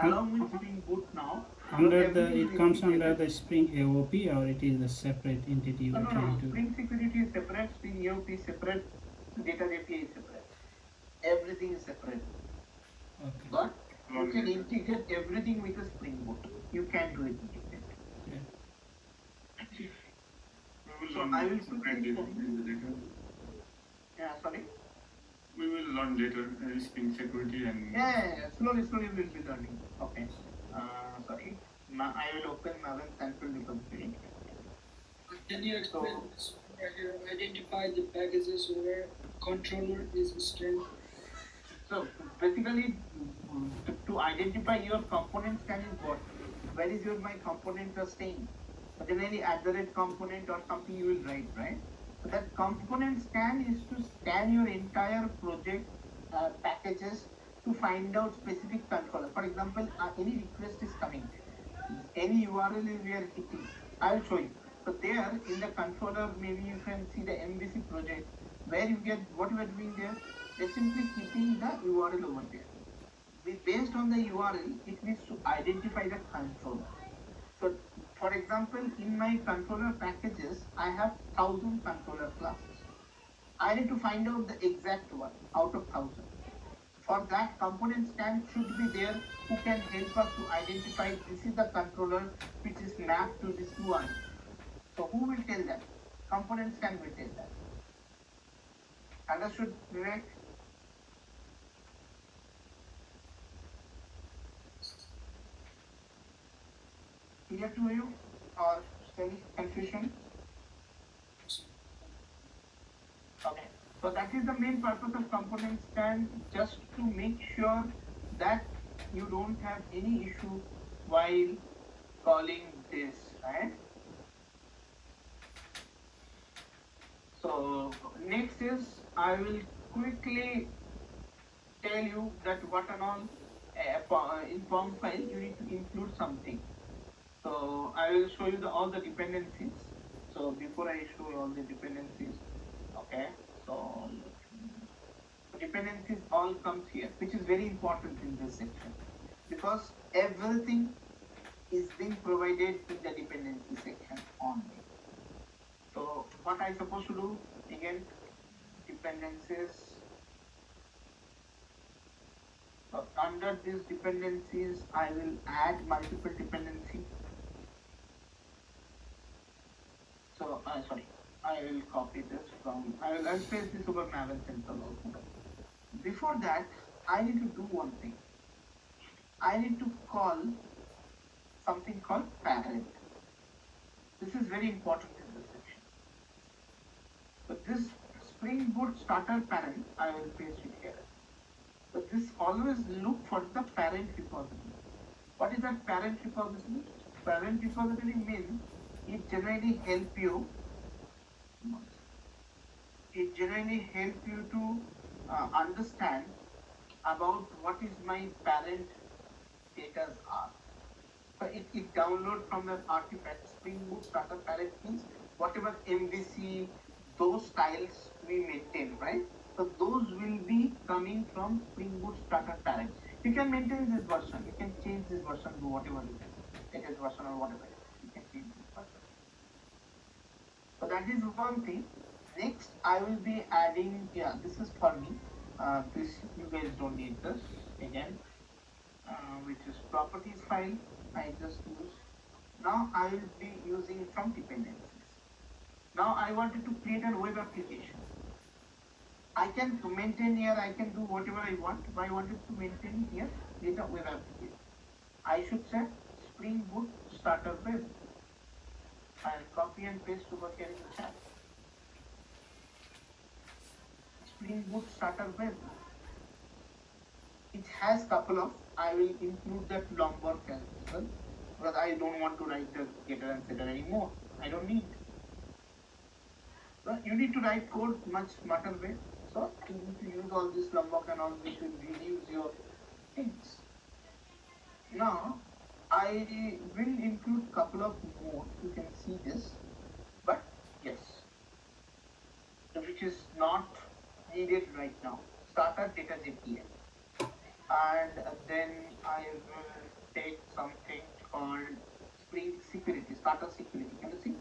along with Spring Boot now. So under the everything it is comes under integrated. the Spring AOP or it is the separate entity you No, are no, trying no. to. Spring Security is separate, Spring EOP is separate, Data API is separate. Everything is separate. Okay. But you can integrate everything with a Spring Boot. You can do it integrate. Yeah. So I will quickly show you. Yeah, sorry. We will learn later Spring security and. Yeah. Slowly we will be learning. Okay. Sorry. I will open Maven sample repository. Can you explain this right here? Identify the packages where controller is stored. So basically, to identify your component scan is what? Where is your my component are staying? So generally at the rate component or something you will write, right? So that component scan is to scan your entire project packages to find out specific controller. For example, any request is coming, any URL we are hitting. I will show you. So there in the controller, maybe you can see the MVC project where you get what we are doing there. They're simply keeping the URL over there. Based on the URL, it needs to identify the controller. So, for example, in my controller packages, I have 1000 controller classes. I need to find out the exact one out of 1000. For that, component scan should be there who can help us to identify this is the controller which is mapped to this UI. So who will tell that? Component scan will tell that. Understood, Vivek? Clear to you or still confusion? Okay. So that is the main purpose of component scan, just to make sure that you don't have any issue while calling this, right? So next is I will quickly tell you that what and all in form file you need to include something. So I will show you all the dependencies. So before I show you all the dependencies, okay. So dependencies all comes here, which is very important in this section because everything is being provided in the dependency section only. So what I supposed to do again, dependencies. So under these dependencies, I will add multiple dependency. So sorry, I will copy this from. I'll paste this over Maven Central also. Before that, I need to do one thing. I need to call something called parent. This is very important in this section. So this Spring Boot starter parent, I will paste it here. So this always look for the parent repository. What is that parent repository? Parent repository means it generally help you. It generally help you to understand about what is my parent data's are. So it download from the artifact. Spring Boot starter parent means whatever MVC, those styles we maintain, right? So those will be coming from Spring Boot starter parent. You can maintain this version. You can change this version to whatever it is. Latest version or whatever it is. You can change this version. So that is one thing. Next, I will be adding. Yeah, this is for me. This you guys don't need this. again, which is properties file. I just use. Now I will be using from dependencies. Now I wanted to create a web application. I can maintain here, I can do whatever I want, but I wanted to maintain here, create a web application. I should say Spring Boot Starter Web. I'll copy and paste over here in the chat. Spring Boot Starter Web. It has couple of, I will include that lombard as well, because I don't want to write the getter and setter anymore. I don't need. So you need to write code much smarter way. So you need to use all this lombard and all, which will reduce your things. Now I will include couple of more. You can see this, but yes, which is not needed right now. Starter data JPL. And then I will take something called Spring Security, Starter Security. Can you see?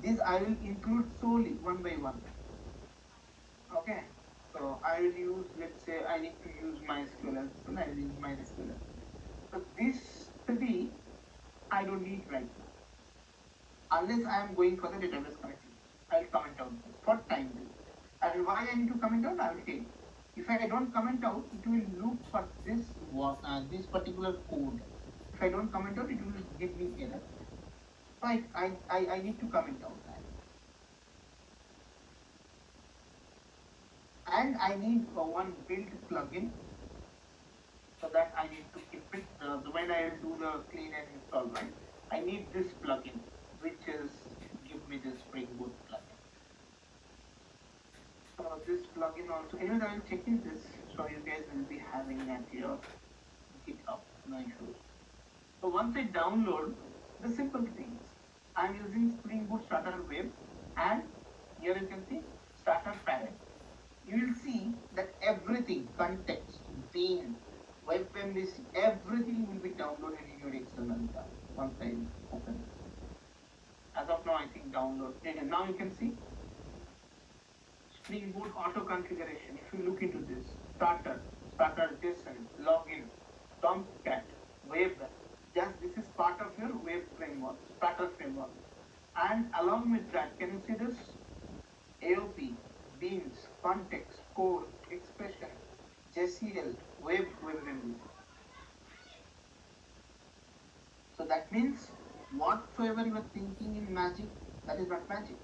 These I will include solely one by one. Okay. So I will use, let's say I need to use MySQL as well. I will use MySQL. So these three I don't need right now. Unless I am going for the database connection. I will comment out this for time being. And why I need to comment out, I will tell you. If I don't comment out, it will look for this particular code. If I don't comment out, it will give me error. So I need to comment out that. And I need one build plugin, so that I need to keep it, when I do the clean and install, right? I need this plugin, which is give me this Spring Boot plugin. So this plugin also, anyways, I will check in this, so you guys will be having at your GitHub, no issues. So once I download the simple things, I am using Spring Boot Starter Web, and here you can see Starter Parent. You will see that everything, context, theme, web MVC, everything will be downloaded in your external tab once I open it. As of now, I think download. And now you can see Spring Boot auto configuration. If you look into this, starter JSON, login, Tomcat, web. Just this is part of your web framework, starter framework. And along with that, can you see this? AOP, beans, context, code, expression, JCL, web memory. So that means whatsoever you are thinking in magic, that is not magic.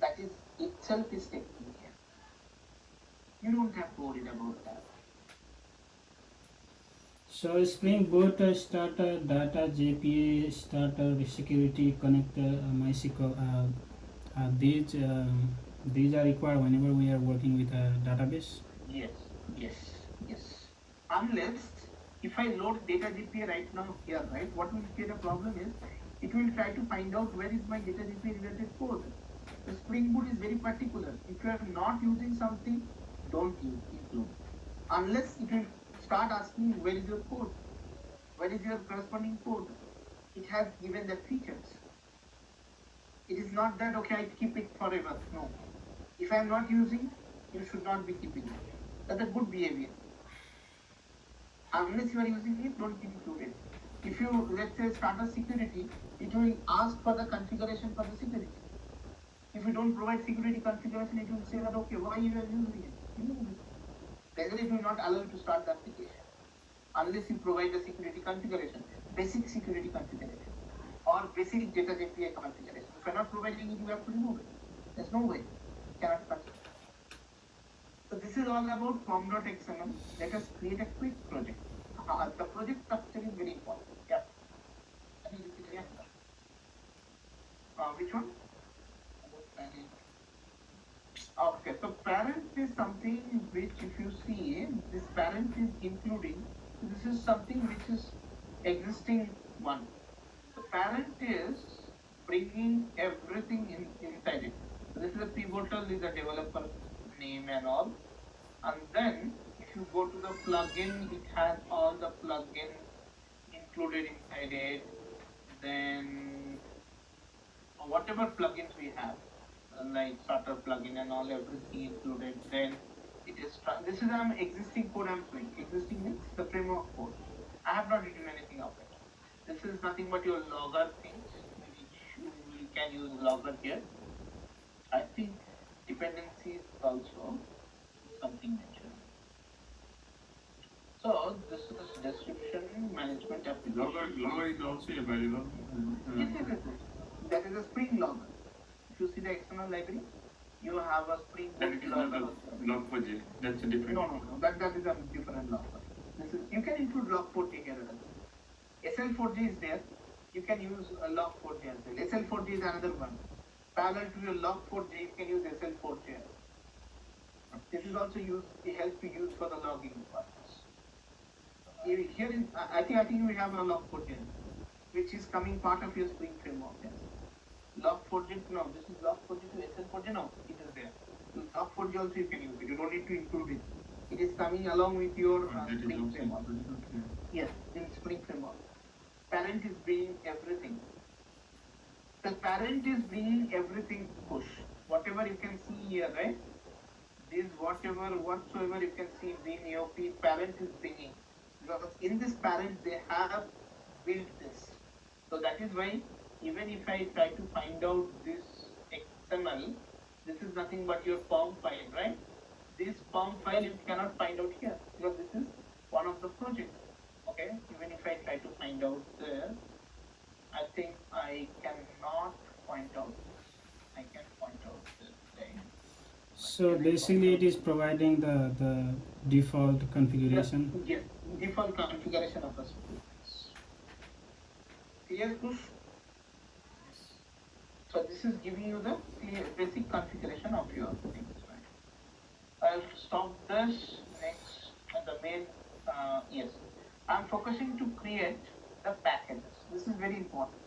That is itself is taken here. You don't have to worry about that. So Spring Boot Starter, Data JPA, Starter, Security Connector, MySQL, these are required whenever we are working with a database. Yes. Unless if I load data GPA right now here, right, what will create a problem is it will try to find out where is my data GPA related code. The Spring Boot is very particular. If you are not using something, don't include. Unless it will start asking where is your code, where is your corresponding code. It has given the features. It is not that okay, I keep it forever. No. If I am not using, you should not be keeping it. That's a good behavior. Unless you are using it, don't include it. If you, let's say, start a security, it will ask for the configuration for the security. If you don't provide security configuration, it will say that okay, why you are using it? Remove it. Then it will not allow you to start the application unless you provide the security configuration, basic security configuration, or basic data API configuration. If you are not providing it, you have to remove it. There's no way. You cannot consider. So this is all about form.xml. Let us create a quick project. The project structure is very important. Yeah. Which one? Okay, so parent is something which, if you see, this parent is including, this is something which is existing one. The parent is bringing everything inside it. So this is a pivotal, is a developer name and all. And then if you go to the plugin, it has all the plugins included inside it. Then whatever plugins we have, like starter plugin and all, everything included. Then It is this is an existing code I'm doing. Existing means the framework code. I have not written anything of it. This is nothing but your logger things, which we can use logger here. I think dependencies also something mentioned. So this is description management application. Logger is also available. Yes. That is a Spring logger. If you see the external library, you have a Spring That is not a log4j. That's a different. No. That is a different logger. This is you can include log4j here as well. SL4j is there. You can use a log4j as well. SL4j is another one. Parallel to your log4j, you can use SL4j. This is also used. It helps you use for the logging purpose. Here in I think we have a log4j, which is coming part of your Spring framework. Yes. Log4j, no, this is log4j to SL4j, no, it is there. So log4j also you can use it. You don't need to include it. It is coming along with your Spring framework. Yes, in Spring framework. Parent is bringing everything. The parent is bringing everything push. Whatever you can see here, right? This whatsoever you can see being EOP, parent is bringing. Because in this parent they have built this. So that is why even if I try to find out this XML, this is nothing but your POM file, right? This POM file you cannot find out here because this is one of the projects. Okay, even if I try to find out there, I think I cannot point out. I can point out this thing. So basically it is providing the default configuration. Yes, default configuration of the Spring. Clear, push? So this is giving you the basic configuration of your things, right? I'll stop this next and the main, yes. I'm focusing to create the packages. This is very important.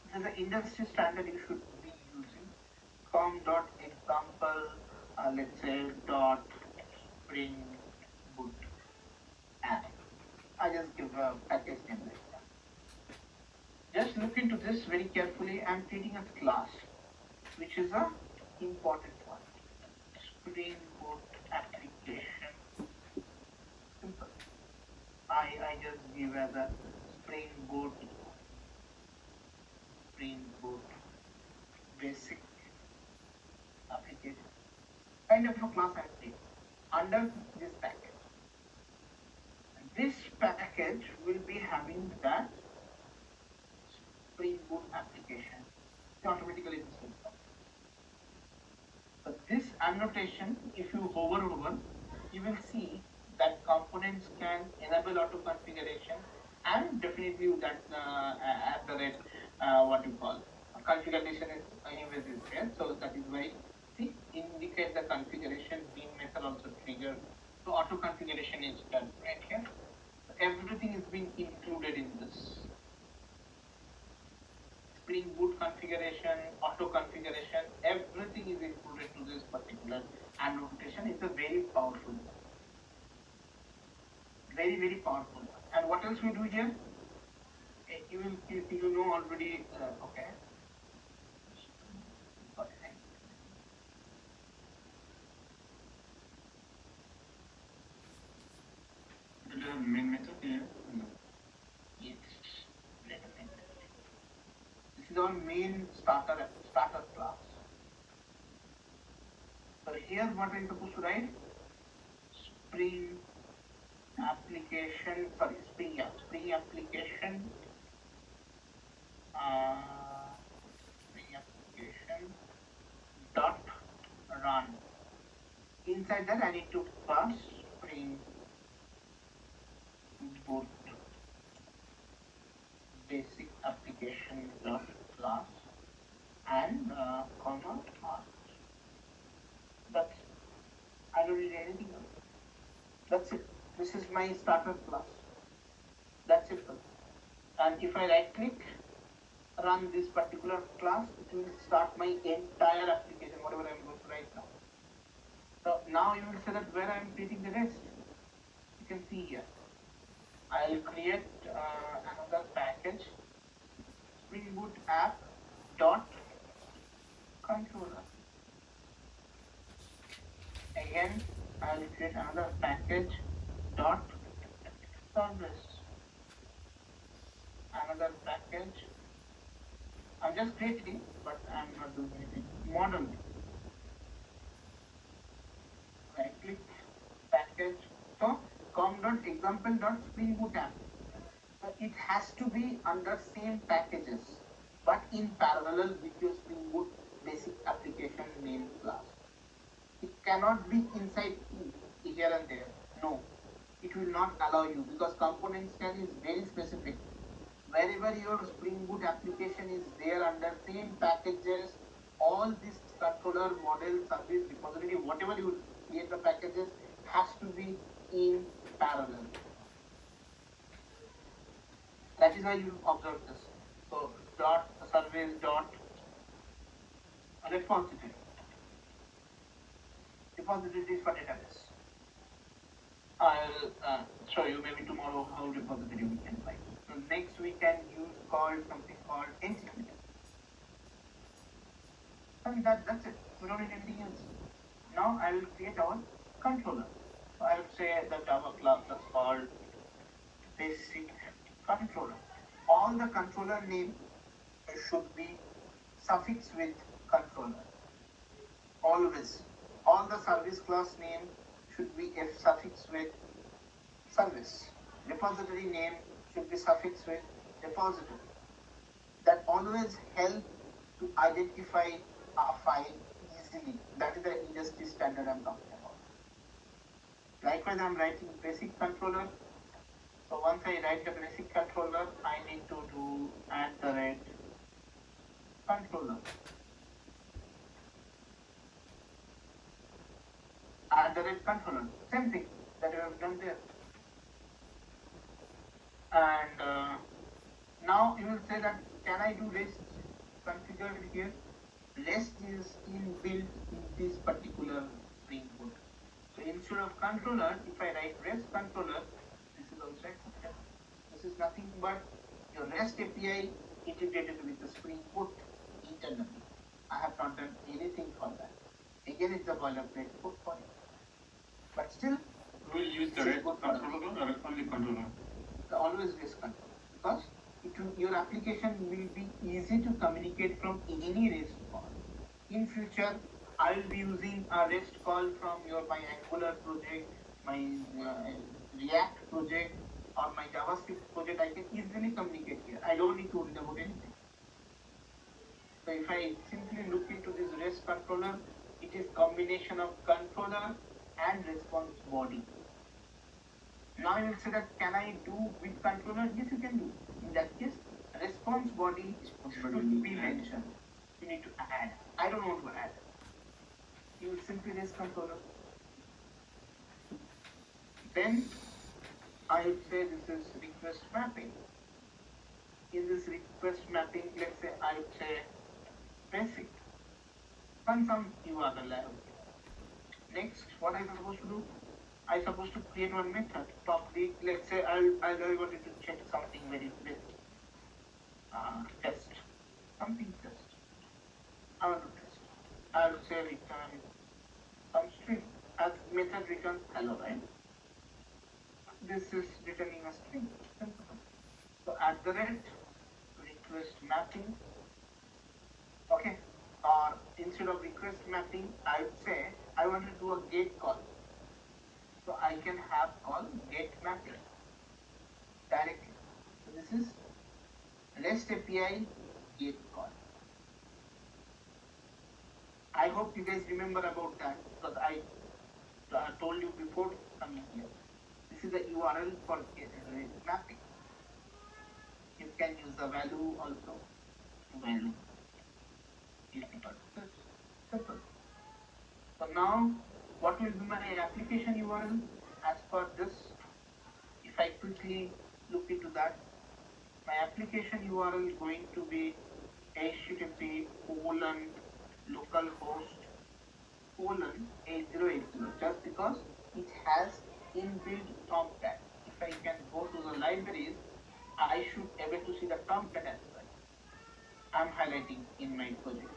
This is an industry standard you should be using. com.example, let's say dot spring boot app. I just give a package name like that. Just look into this very carefully. I'm creating a class, which is a important one. Spring Boot application. Simple. I just give as a Spring Boot basic application. Kind of a class I create under this package. This package will be having that Spring Boot application. Automatically this will come. But this annotation, if you hover over, you will see that components can enable auto configuration and definitely that at the rate what you call configuration is anyways is there. So that is why see indicate the configuration beam method also triggered. So auto configuration is done right here. Everything is being included in this. Spring Boot configuration, auto configuration, everything is included to this particular annotation. It's a very powerful one. Very, very powerful one. And what else we do here? You know already, okay. Do you have main method here? No. Yes. This is our main starter class. So here what are you supposed to write? Spring application dot run. Inside that I need to pass Spring Boot basic application dot class and comma r. That's it. I don't need anything else. That's it. This is my starter class. That's it. And if I right click, run this particular class, it will start my entire application, whatever I'm going to write now. So now you will say that where I am creating the rest. You can see here. I'll create another package, Spring Boot app dot controller. Again, I'll I'll create another package dot service, another package. I'm just creating, but I'm not doing anything. Model. Right click, package. So com.example.springboot app. So it has to be under same packages, but in parallel with your Spring Boot basic application name class. It cannot be inside here and there. No, it will not allow you because component style is very specific. Wherever your Spring Boot application is there under same packages, all this controller, model, service, repository, whatever you create the packages has to be in parallel. That is why you observe this. So dot service dot repository. Repository is for database. I'll show you maybe tomorrow how repository we can find. So next we can use something called entity. And that's it. We don't need anything else. Now I will create our controller. So I will say that our class is called basic controller. All the controller name should be suffixed with controller. Always. All the service class name should be suffixed with service. Repository name should be suffixed with repository. That always helps to identify a file easily. That is the industry standard I'm talking about. Likewise, I'm writing basic controller. So once I write the basic controller, I need to do @controller. @controller. Same thing that we have done there. And now you will say that can I do REST configured here? REST is inbuilt in this particular Spring Boot. So instead of controller, if I write REST controller, this is also acceptable. This is nothing but your REST API integrated with the Spring Boot internally. I have not done anything for that. Again, it's a boilerplate code for it. But still, we will use the REST controller or only controller? Always REST controller, because your application will be easy to communicate from any REST call. In future, I will be using a REST call from my Angular project, my React project, or my JavaScript project. I can easily communicate here. I don't need to worry about anything. So if I simply look into this REST controller, it is combination of controller and response body. Now you will say that can I do with controller? Yes, you can do. In that case, response body should be mentioned. You need to add. I don't want to add. You will simply REST controller. Then I would say this is request mapping. In this request mapping, let's say I would say basic. Run some URL. Next, what I'm supposed to do? I'm supposed to create one method. Public, let's say I wanted to check something very basic. Test. Something test. I want to test. I'll say return some string. As method returns hello, right? This is returning a string. So @request mapping. Okay. Or instead of request mapping, I would say I want to do a get call. So I can have call get mapping directly. So this is REST API get call. I hope you guys remember about that because I told you before coming here. This is the URL for mapping. You can use the value also. Value. Simple. So now, what will be my application URL as per this? If I quickly look into that, my application URL is going to be http localhost 8080 just because it has inbuilt tomcat. If I can go to the libraries, I should able to see the tomcat as well. I'm highlighting in my project.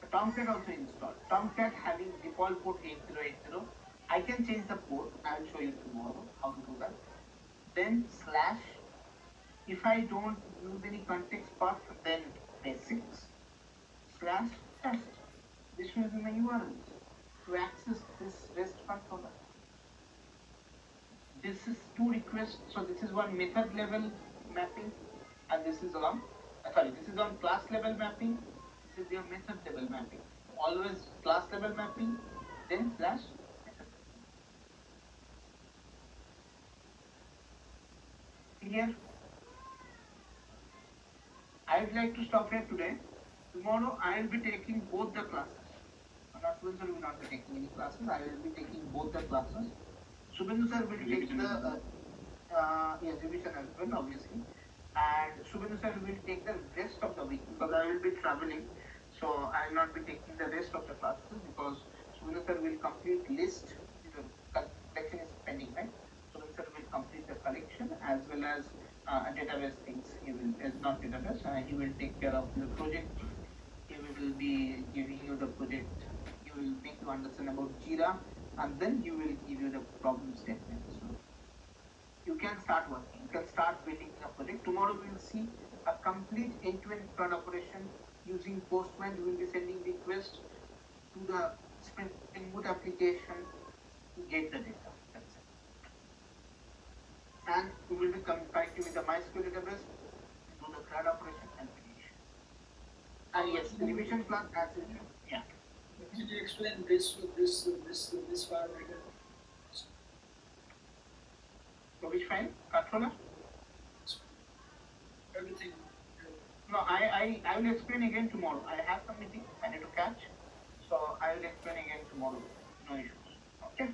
Tomcat also installed. Tomcat having default port 8080 I can change the code. I'll show you tomorrow how to do that. Then slash. If I don't use any context path, then basics slash test. This will be my URL to access this REST controller. This is two requests. So this is one method level mapping, and this is on this is on class level mapping. This is your method level mapping. Always class level mapping, then slash method. Here, I would like to stop here today. Tomorrow I will be taking both the classes. Not Subhendu sir will not be taking any classes. I will be taking both the classes. Subhendu sir will take the yes, revision as well, obviously. And Subhendu sir will take the rest of the week because I will be traveling. So I will not be taking the rest of the classes because Subhendu sir will complete list. The collection is pending, right? Subhendu sir will complete the collection as well as database things. He will, not database, he will take care of the project. He will be giving you the project. He will make you understand about Jira, and then he will give you the problem statement. So you can start working. You can start building a project. Tomorrow we will see a complete end-to-end CRUD operation using Postman. We will be sending request to the Spring Boot application to get the data. That's it. And we will be connecting with the MySQL database to do the CRUD operation and finish. And yes, the revision plan as usual. Yeah. Can you explain this file right here? So which file? Controller? Everything. No, I will explain again tomorrow. I have some meeting I need to catch. So I will explain again tomorrow. No issues. Okay.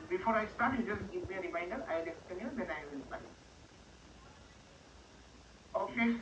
Before I start, you just give me a reminder. I will explain you, then I will start. Okay.